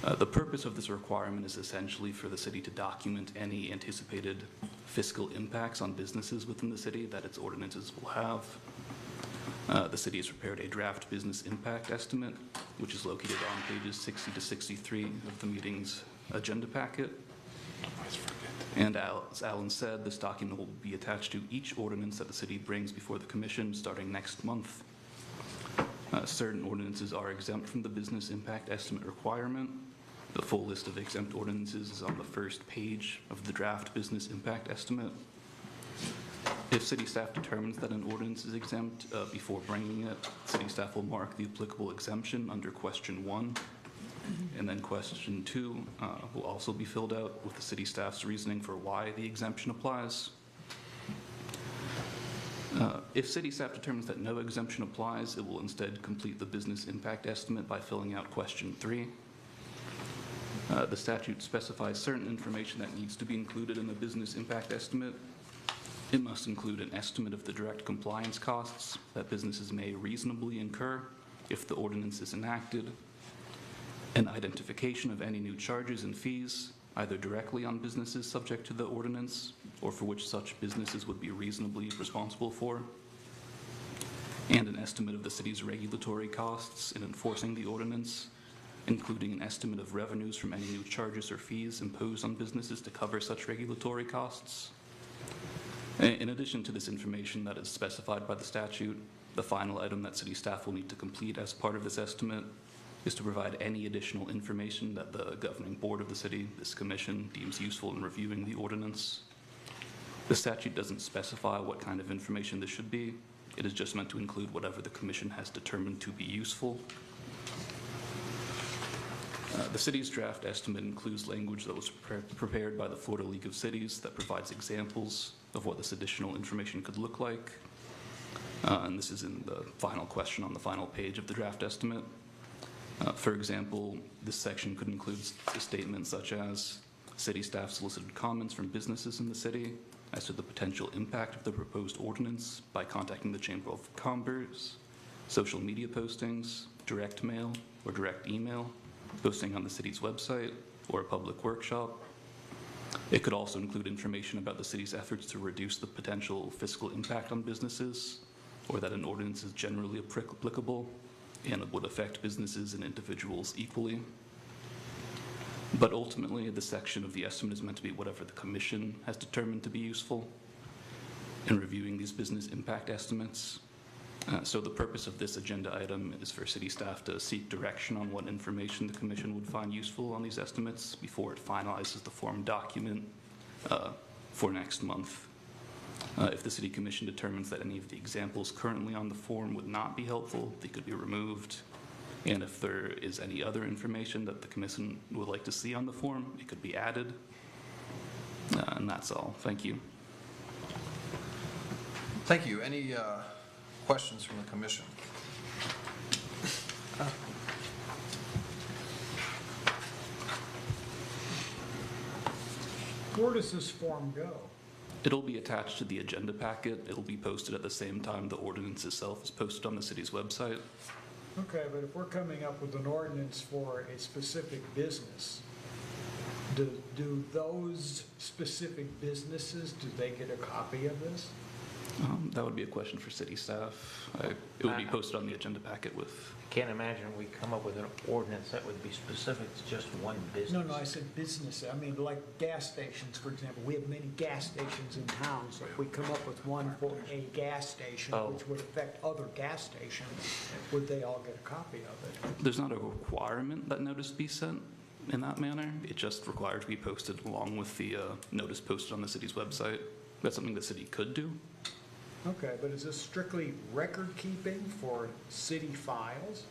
The purpose of this requirement is essentially for the city to document any anticipated fiscal impacts on businesses within the city that its ordinances will have. The city has prepared a draft business impact estimate, which is located on pages 60 to 63 of the meeting's agenda packet. And as Alan said, this document will be attached to each ordinance that the city brings before the commission starting next month. Certain ordinances are exempt from the business impact estimate requirement. The full list of exempt ordinances is on the first page of the draft business impact estimate. If city staff determines that an ordinance is exempt before bringing it, city staff will mark the applicable exemption under question 1. And then question 2 will also be filled out with the city staff's reasoning for why the exemption applies. If city staff determines that no exemption applies, it will instead complete the business impact estimate by filling out question 3. The statute specifies certain information that needs to be included in the business impact estimate. It must include an estimate of the direct compliance costs that businesses may reasonably incur if the ordinance is enacted, an identification of any new charges and fees, either directly on businesses subject to the ordinance or for which such businesses would be reasonably responsible for, and an estimate of the city's regulatory costs in enforcing the ordinance, including an estimate of revenues from any new charges or fees imposed on businesses to cover such regulatory costs. In addition to this information that is specified by the statute, the final item that city staff will need to complete as part of this estimate is to provide any additional information that the governing board of the city, this commission, deems useful in reviewing the ordinance. The statute doesn't specify what kind of information this should be. It is just meant to include whatever the commission has determined to be useful. The city's draft estimate includes language that was prepared by the Florida League of Cities that provides examples of what this additional information could look like. And this is in the final question on the final page of the draft estimate. For example, this section could include statements such as city staff solicited comments from businesses in the city as to the potential impact of the proposed ordinance by contacting the Chamber of Commerce, social media postings, direct mail or direct email, posting on the city's website, or a public workshop. It could also include information about the city's efforts to reduce the potential fiscal impact on businesses, or that an ordinance is generally applicable and it would affect businesses and individuals equally. But ultimately, the section of the estimate is meant to be whatever the commission has determined to be useful in reviewing these business impact estimates. So the purpose of this agenda item is for city staff to seek direction on what information the commission would find useful on these estimates before it finalizes the form document for next month. If the city commission determines that any of the examples currently on the form would not be helpful, they could be removed. And if there is any other information that the commission would like to see on the form, it could be added. And that's all. Thank you. Thank you. Any questions from the commission? Where does this form go? It'll be attached to the agenda packet. It'll be posted at the same time the ordinance itself is posted on the city's website. Okay, but if we're coming up with an ordinance for a specific business, do those specific businesses, do they get a copy of this? That would be a question for city staff. It would be posted on the agenda packet with can't imagine we come up with an ordinance that would be specific to just one business. No, I said business. I mean, like gas stations, for example. We have many gas stations in town, so if we come up with one for a gas station, which would affect other gas stations, would they all get a copy of it? There's not a requirement that notice be sent in that manner. It just required to be posted along with the notice posted on the city's website. That's something the city could do. Okay, but is this strictly record keeping for city files?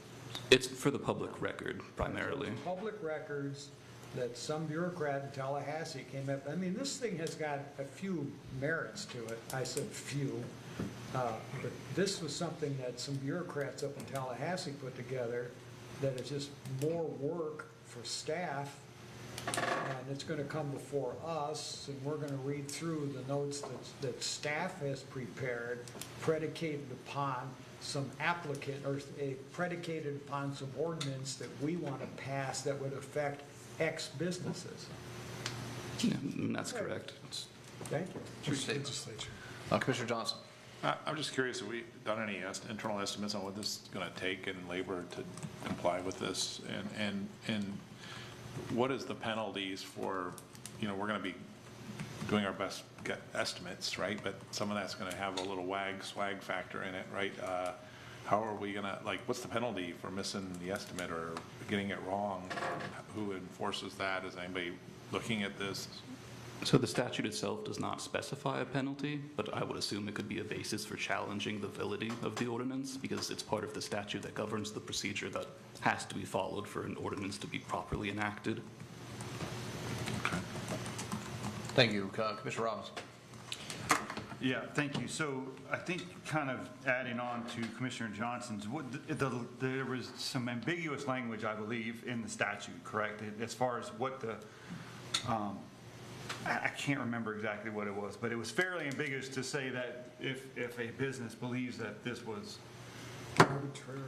It's for the public record primarily. Public records that some bureaucrat in Tallahassee came up, I mean, this thing has got a few merits to it. I said few. But this was something that some bureaucrats up in Tallahassee put together that is just more work for staff. And it's going to come before us, and we're going to read through the notes that staff has prepared, predicated upon some applicant, or predicated upon some ordinance that we want to pass that would affect X businesses. Yeah, that's correct. Thank you. True statement. Commissioner Johnson. I'm just curious, have we done any internal estimates on what this is going to take in labor to comply with this? And what is the penalties for, we're going to be doing our best to get estimates, right? But some of that's going to have a little swag factor in it, right? How are we going to, what's the penalty for missing the estimate or getting it wrong? Who enforces that? Is anybody looking at this? So the statute itself does not specify a penalty, but I would assume it could be a basis for challenging the validity of the ordinance because it's part of the statute that governs the procedure that has to be followed for an ordinance to be properly enacted. Okay. Thank you. Commissioner Robbins. Yeah, thank you. So I think kind of adding on to Commissioner Johnson's, there was some ambiguous language, I believe, in the statute, correct? As far as what the, I can't remember exactly what it was, but it was fairly ambiguous to say that if a business believes that this was arbitrary.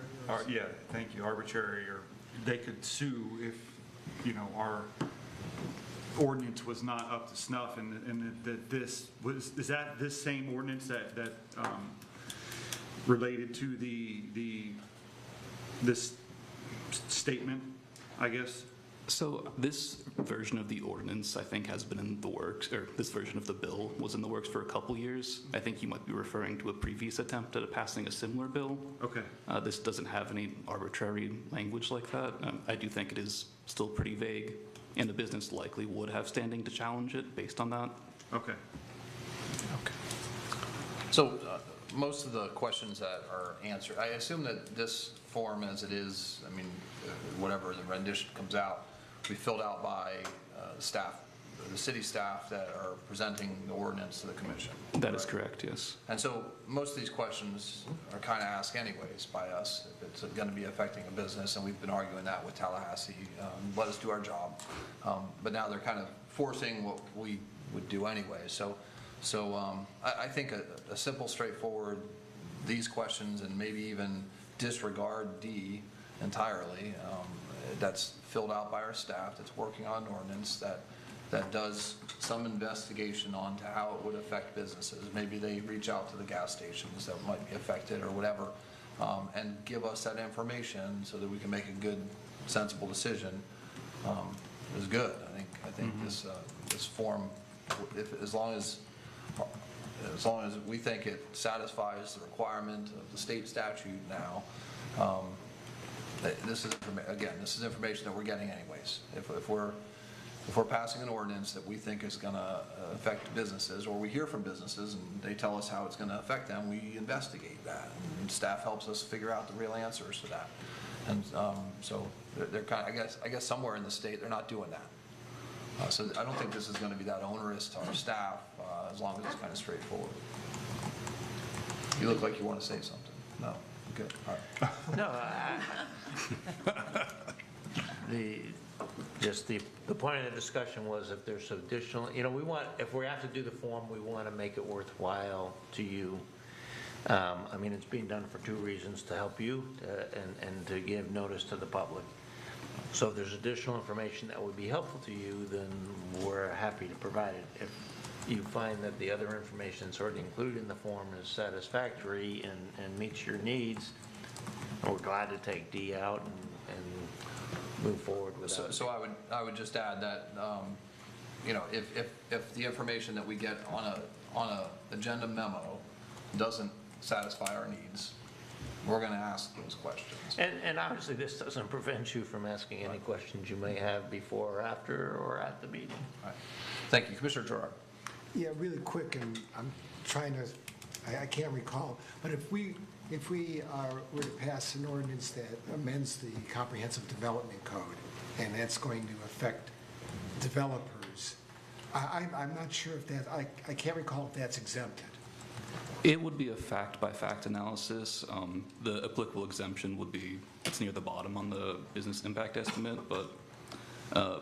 Yeah, thank you, arbitrary, or they could sue if, our ordinance was not up to snuff, and that this was, is that this same ordinance that related to this statement, I guess? So this version of the ordinance, I think, has been in the works, or this version of the bill was in the works for a couple years. I think you might be referring to a previous attempt at passing a similar bill. Okay. This doesn't have any arbitrary language like that. I do think it is still pretty vague, and the business likely would have standing to challenge it based on that. Okay. Okay. So most of the questions that are answered, I assume that this form as it is, I mean, whatever the rendition comes out, be filled out by staff, the city staff that are presenting the ordinance to the commission. That is correct, yes. And so most of these questions are kind of asked anyways by us if it's going to be affecting a business, and we've been arguing that with Tallahassee. Let us do our job. But now they're kind of forcing what we would do anyway. So I think a simple, straightforward, these questions, and maybe even disregard D entirely, that's filled out by our staff that's working on an ordinance that does some investigation on to how it would affect businesses. Maybe they reach out to the gas stations that might be affected or whatever, and give us that information so that we can make a good, sensible decision. Is good. I think this form, as long as we think it satisfies the requirement of the state statute now. This is information that we're getting anyways. If we're passing an ordinance that we think is going to affect businesses, or we hear from businesses and they tell us how it's going to affect them, we investigate that. And staff helps us figure out the real answers to that. And so they're kind of, I guess somewhere in the state they're not doing that. So I don't think this is going to be that onerous to our staff, as long as it's kind of straightforward. You look like you want to say something. No. Good. All right. No, the point of the discussion was if there's additional, if we have to do the form, we want to make it worthwhile to you. I mean, it's being done for two reasons: to help you and to give notice to the public. So if there's additional information that would be helpful to you, then we're happy to provide it. If you find that the other information that's already included in the form is satisfactory and meets your needs, We're glad to take D out and move forward with that. So I would just add that, you know, if the information that we get on a agenda memo doesn't satisfy our needs, we're going to ask those questions. And obviously, this doesn't prevent you from asking any questions you may have before or after or at the meeting. Right. Thank you. Commissioner Gerard. Yeah, really quick, and I'm trying to, I can't recall, but if we were to pass an ordinance that amends the Comprehensive Development Code, and that's going to affect developers, I'm not sure if that, I can't recall if that's exempted. It would be a fact-by-fact analysis. The applicable exemption would be, it's near the bottom on the business impact estimate, but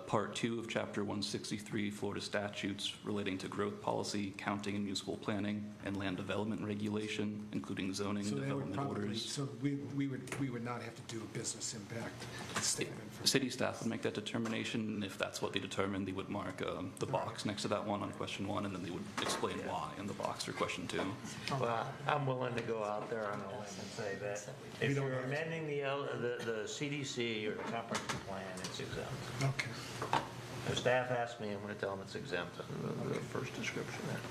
Part 2 of Chapter 163, Florida statutes relating to growth policy, counting and municipal planning, and land development regulation, including zoning and development orders. So we would not have to do a business impact statement. City staff would make that determination, and if that's what they determine, they would mark the box next to that one on question 1, and then they would explain why in the box for question 2. Well, I'm willing to go out there on a limb and say that if you're amending the CDC or the comprehensive plan, it's exempt. Okay. If staff asks me, I'm going to tell them it's exempt under the first description there.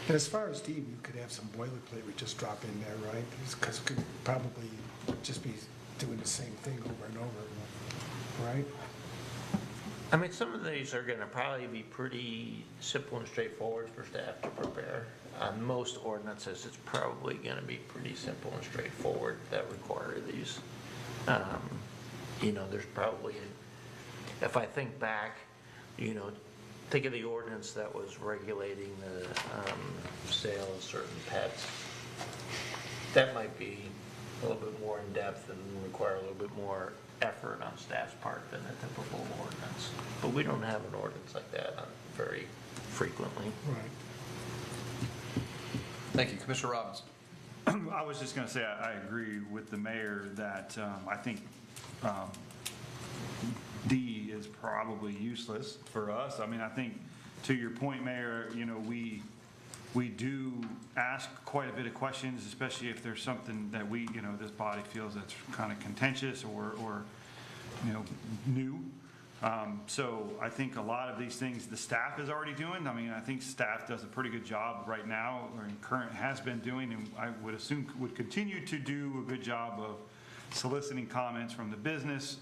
And as far as D, you could have some boilerplate we just drop in there, right? Because it could probably just be doing the same thing over and over, right? I mean, some of these are going to probably be pretty simple and straightforward for staff to prepare. On most ordinances, it's probably going to be pretty simple and straightforward that require these. You know, there's probably, if I think back, you know, think of the ordinance that was regulating the sale of certain pets. That might be a little bit more in depth and require a little bit more effort on staff's part than a typical ordinance. But we don't have an ordinance like that very frequently. Right. Thank you. Commissioner Robbins. I was just going to say, I agree with the mayor that I think D is probably useless for us. I mean, I think to your point, Mayor, you know, we do ask quite a bit of questions, especially if there's something that we, you know, this body feels that's kind of contentious or you know, new. So I think a lot of these things the staff is already doing. I mean, I think staff does a pretty good job right now, or current has been doing, and I would assume would continue to do a good job of soliciting comments from the business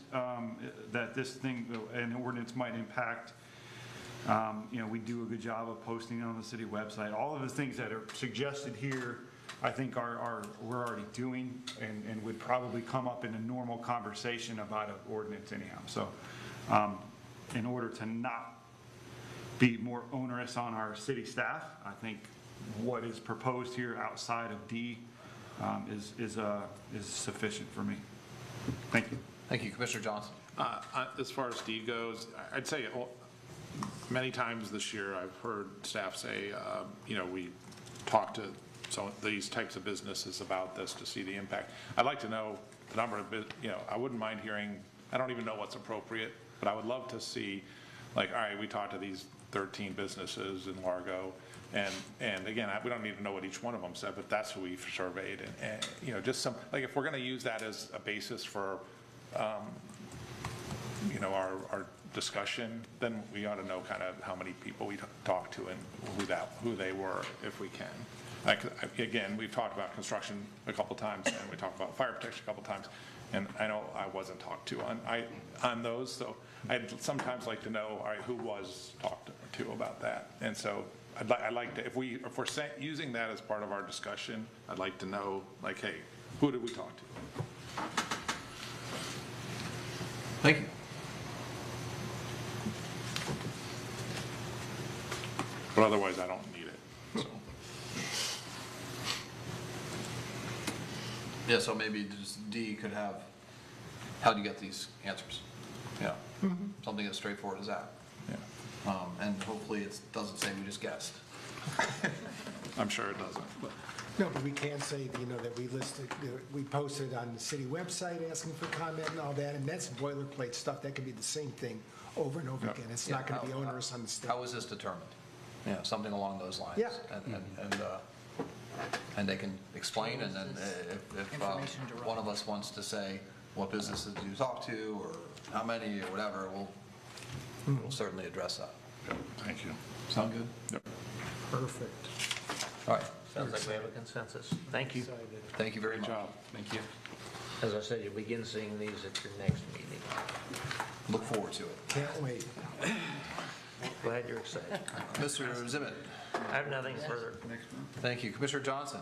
that this thing, an ordinance might impact. You know, we do a good job of posting on the city website. All of the things that are suggested here, I think we're already doing and would probably come up in a normal conversation about an ordinance anyhow. So in order to not be more onerous on our city staff, I think what is proposed here outside of D is sufficient for me. Thank you. Thank you. Commissioner Johnson. As far as D goes, I'd say many times this year I've heard staff say, you know, we talk to these types of businesses about this to see the impact. I'd like to know the number of, you know, I wouldn't mind hearing, I don't even know what's appropriate, but I would love to see, like, all right, we talked to these 13 businesses in Largo, and again, we don't need to know what each one of them said, but that's who we've surveyed, and you know, just some, like, if we're going to use that as a basis for, you know, our discussion, then we ought to know kind of how many people we talked to and who they were, if we can. Like, again, we've talked about construction a couple times, and we talked about fire protection a couple times, and I know I wasn't talked to on those, so I'd sometimes like to know, all right, who was talked to about that, and so I'd like to, if we're using that as part of our discussion, I'd like to know, like, hey, who did we talk to? Thank you. But otherwise, I don't need it. So. Yeah, so maybe just D could have, how do you get these answers? Yeah, something as straightforward as that. Yeah. And hopefully it doesn't say we just guessed. I'm sure it doesn't. But. No, but we can say, you know, that we listed, we posted on the city website asking for comment and all that, and that's boilerplate stuff. That could be the same thing over and over again. It's not going to be onerous on the state. How is this determined? Yeah, something along those lines. Yeah. And and they can explain, and then if Information derived. one of us wants to say what businesses do you talk to, or how many, or whatever, we'll certainly address that. Thank you. Sound good? Yep. Perfect. All right. Sounds like we have a consensus. Thank you. Thank you very much. Thank you. As I said, you'll begin seeing these at your next meeting. Look forward to it. Can't wait. Glad you're excited. Mr. Zimmet. I have nothing further. Thank you. Commissioner Johnson.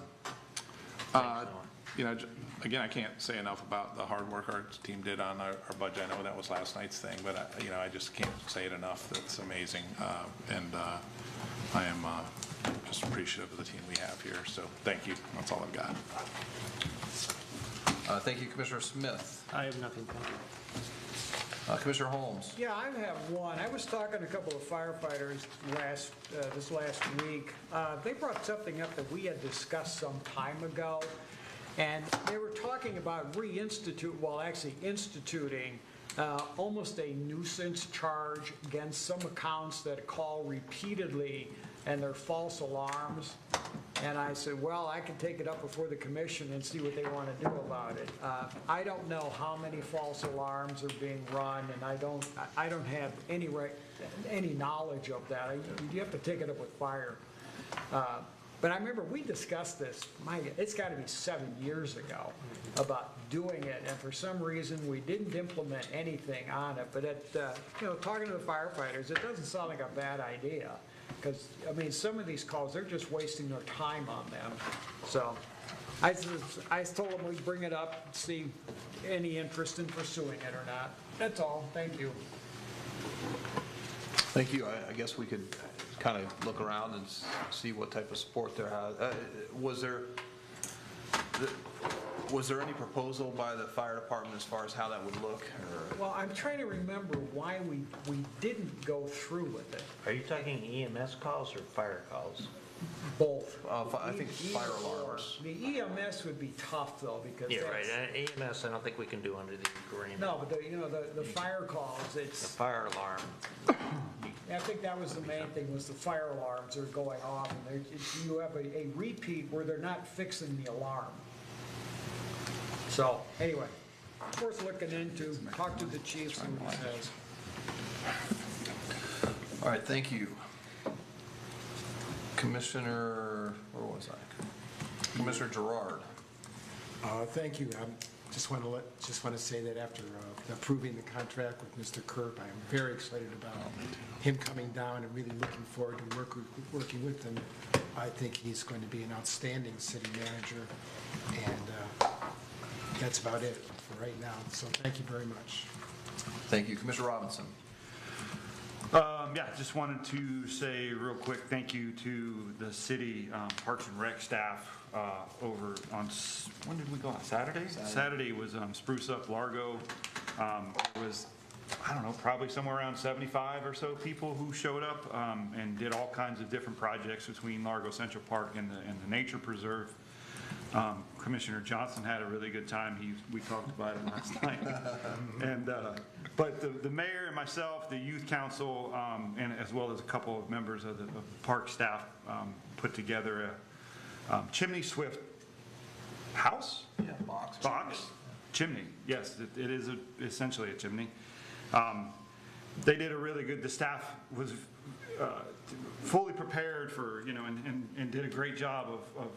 You know, again, I can't say enough about the hard work our team did on our budget. I know that was last night's thing, but you know, I just can't say it enough. That's amazing, and I am just appreciative of the team we have here. So thank you. That's all I've got. Thank you, Commissioner Smith. I have nothing. Thank you. Commissioner Holmes. Yeah, I have one. I was talking to a couple of firefighters this last week. They brought something up that we had discussed some time ago, and they were talking about instituting almost a nuisance charge against some accounts that call repeatedly and they're false alarms. And I said, well, I can take it up before the commission and see what they want to do about it. I don't know how many false alarms are being run, and I don't have any knowledge of that. You have to take it up with fire. But I remember we discussed this, it's got to be 7 years ago, about doing it, and for some reason we didn't implement anything on it. But talking to the firefighters, it doesn't sound like a bad idea. Because, I mean, some of these calls, they're just wasting their time on them. So I told them we'd bring it up, see any interest in pursuing it or not. That's all. Thank you. Thank you. I guess we could kind of look around and see what type of support there has. Was there any proposal by the fire department as far as how that would look? Well, I'm trying to remember why we didn't go through with it. Are you talking EMS calls or fire calls? Both. I think fire alarms. The EMS would be tough, though, because Yeah, right. EMS, I don't think we can do under the agreement. No, but the fire calls, it's... The fire alarm. I think that was the main thing, was the fire alarms are going off, and you have a repeat where they're not fixing the alarm. So, anyway, worth looking into. Talk to the chief, see what he says. All right, thank you. Commissioner, where was I? Commissioner Gerard. Thank you. Just want to say that after approving the contract with Mr. Kerp, I am very excited about him coming down and really looking forward to working with him. I think he's going to be an outstanding city manager, and that's about it for right now. So thank you very much. Thank you. Commissioner Robinson. Yeah, just wanted to say real quick thank you to the city Parks and Rec staff over on, when did we go on? Saturday? Saturday was Spruce Up Largo. It was, I don't know, probably somewhere around 75 or so people who showed up and did all kinds of different projects between Largo Central Park and the Nature Preserve. Commissioner Johnson had a really good time. We talked about it last night. And but the mayor and myself, the youth council, and as well as a couple of members of the park staff put together a chimney swift house? Yeah, box. Chimney. Yes, it is essentially a chimney. They did a really good, the staff was fully prepared for, and did a great job of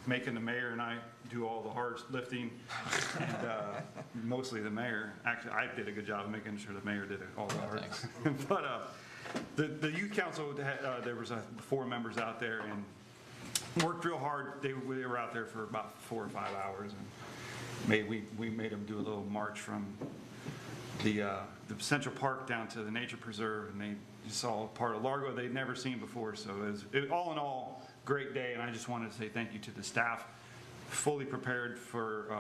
making the mayor and I do all the hard lifting, and mostly the mayor. Actually, I did a good job of making sure the mayor did all the hard. But the youth council, there was 4 members out there and worked real hard. They were out there for about 4 or 5 hours, and we made them do a little march from the Central Park down to the Nature Preserve, and they saw part of Largo they'd never seen before. So it was all in all, great day, and I just wanted to say thank you to the staff. Fully prepared for,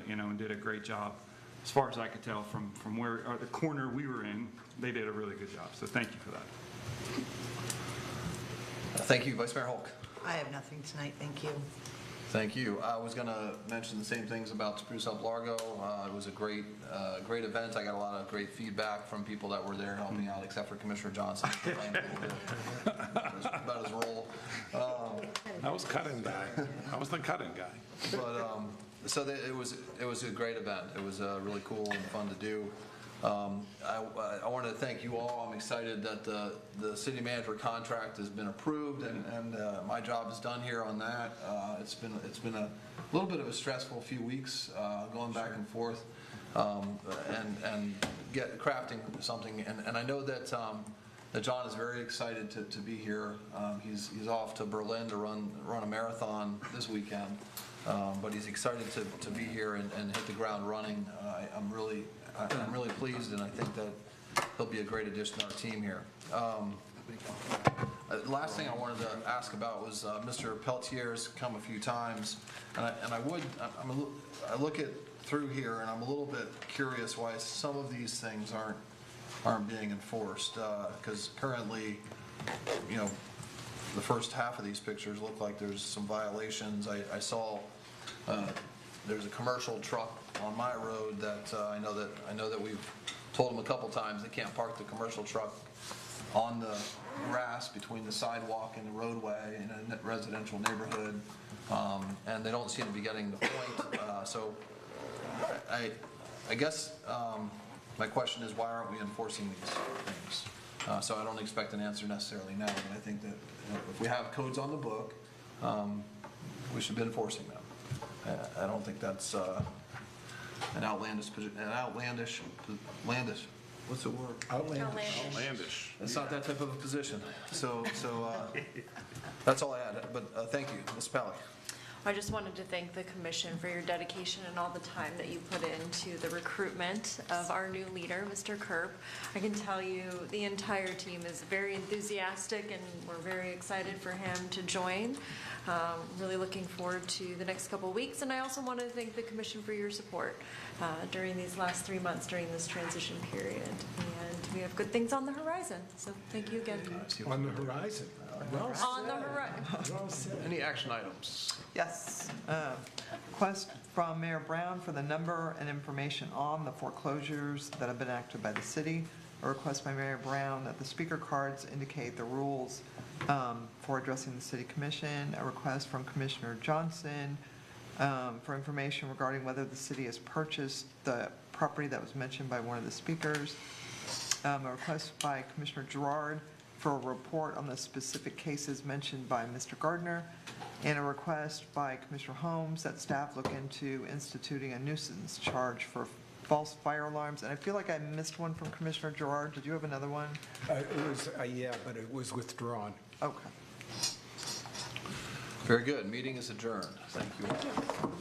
and did a great job. As far as I could tell from where the corner we were in, they did a really good job. So thank you for that. Thank you, Vice Mayor Hulk. I have nothing tonight, thank you. Thank you. I was going to mention the same things about Spruce Up Largo. It was a great event. I got a lot of great feedback from people that were there helping out, except for Commissioner Johnson. About his role. I was cutting guy. I was the cutting guy. But so it was a great event. It was really cool and fun to do. I wanted to thank you all. I'm excited that the city manager contract has been approved, and my job is done here on that. It's been a little bit of a stressful few weeks going back and forth and crafting something. And I know that John is very excited to be here. He's off to Berlin to run a marathon this weekend, but he's excited to be here and hit the ground running. I'm really pleased, and I think that he'll be a great addition to our team here. Last thing I wanted to ask about was Mr. Peltier's come a few times, and I look through here, and I'm a little bit curious why some of these things aren't being enforced, because currently, the first half of these pictures look like there's some violations. I saw there's a commercial truck on my road that I know that we've told them a couple times they can't park the commercial truck on the grass between the sidewalk and the roadway in a residential neighborhood, and they don't seem to be getting the point. So I guess my question is, why aren't we enforcing these things? So I don't expect an answer necessarily now, but I think that if we have codes on the book, we should be enforcing them. I don't think that's an outlandish, what's the word? Outlandish. It's not that type of a position. So that's all I had. But thank you, Ms. Pally. I just wanted to thank the commission for your dedication and all the time that you put into the recruitment of our new leader, Mr. Kerp. I can tell you the entire team is very enthusiastic, and we're very excited for him to join. Really looking forward to the next couple of weeks. And I also want to thank the commission for your support during these last 3 months during this transition period. And we have good things on the horizon. So thank you again. On the horizon. Well said. On the horizon. Well said. Any action items? Yes. Request from Mayor Brown for the number and information on the foreclosures that have been enacted by the city. A request by Mayor Brown that the speaker cards indicate the rules for addressing the city commission. A request from Commissioner Johnson for information regarding whether the city has purchased the property that was mentioned by one of the speakers. A request by Commissioner Gerard for a report on the specific cases mentioned by Mr. Gardner, and a request by Commissioner Holmes that staff look into instituting a nuisance charge for false fire alarms. And I feel like I missed one from Commissioner Gerard. Did you have another one? It was, yeah, but it was withdrawn. Okay. Very good. Meeting is adjourned. Thank you all.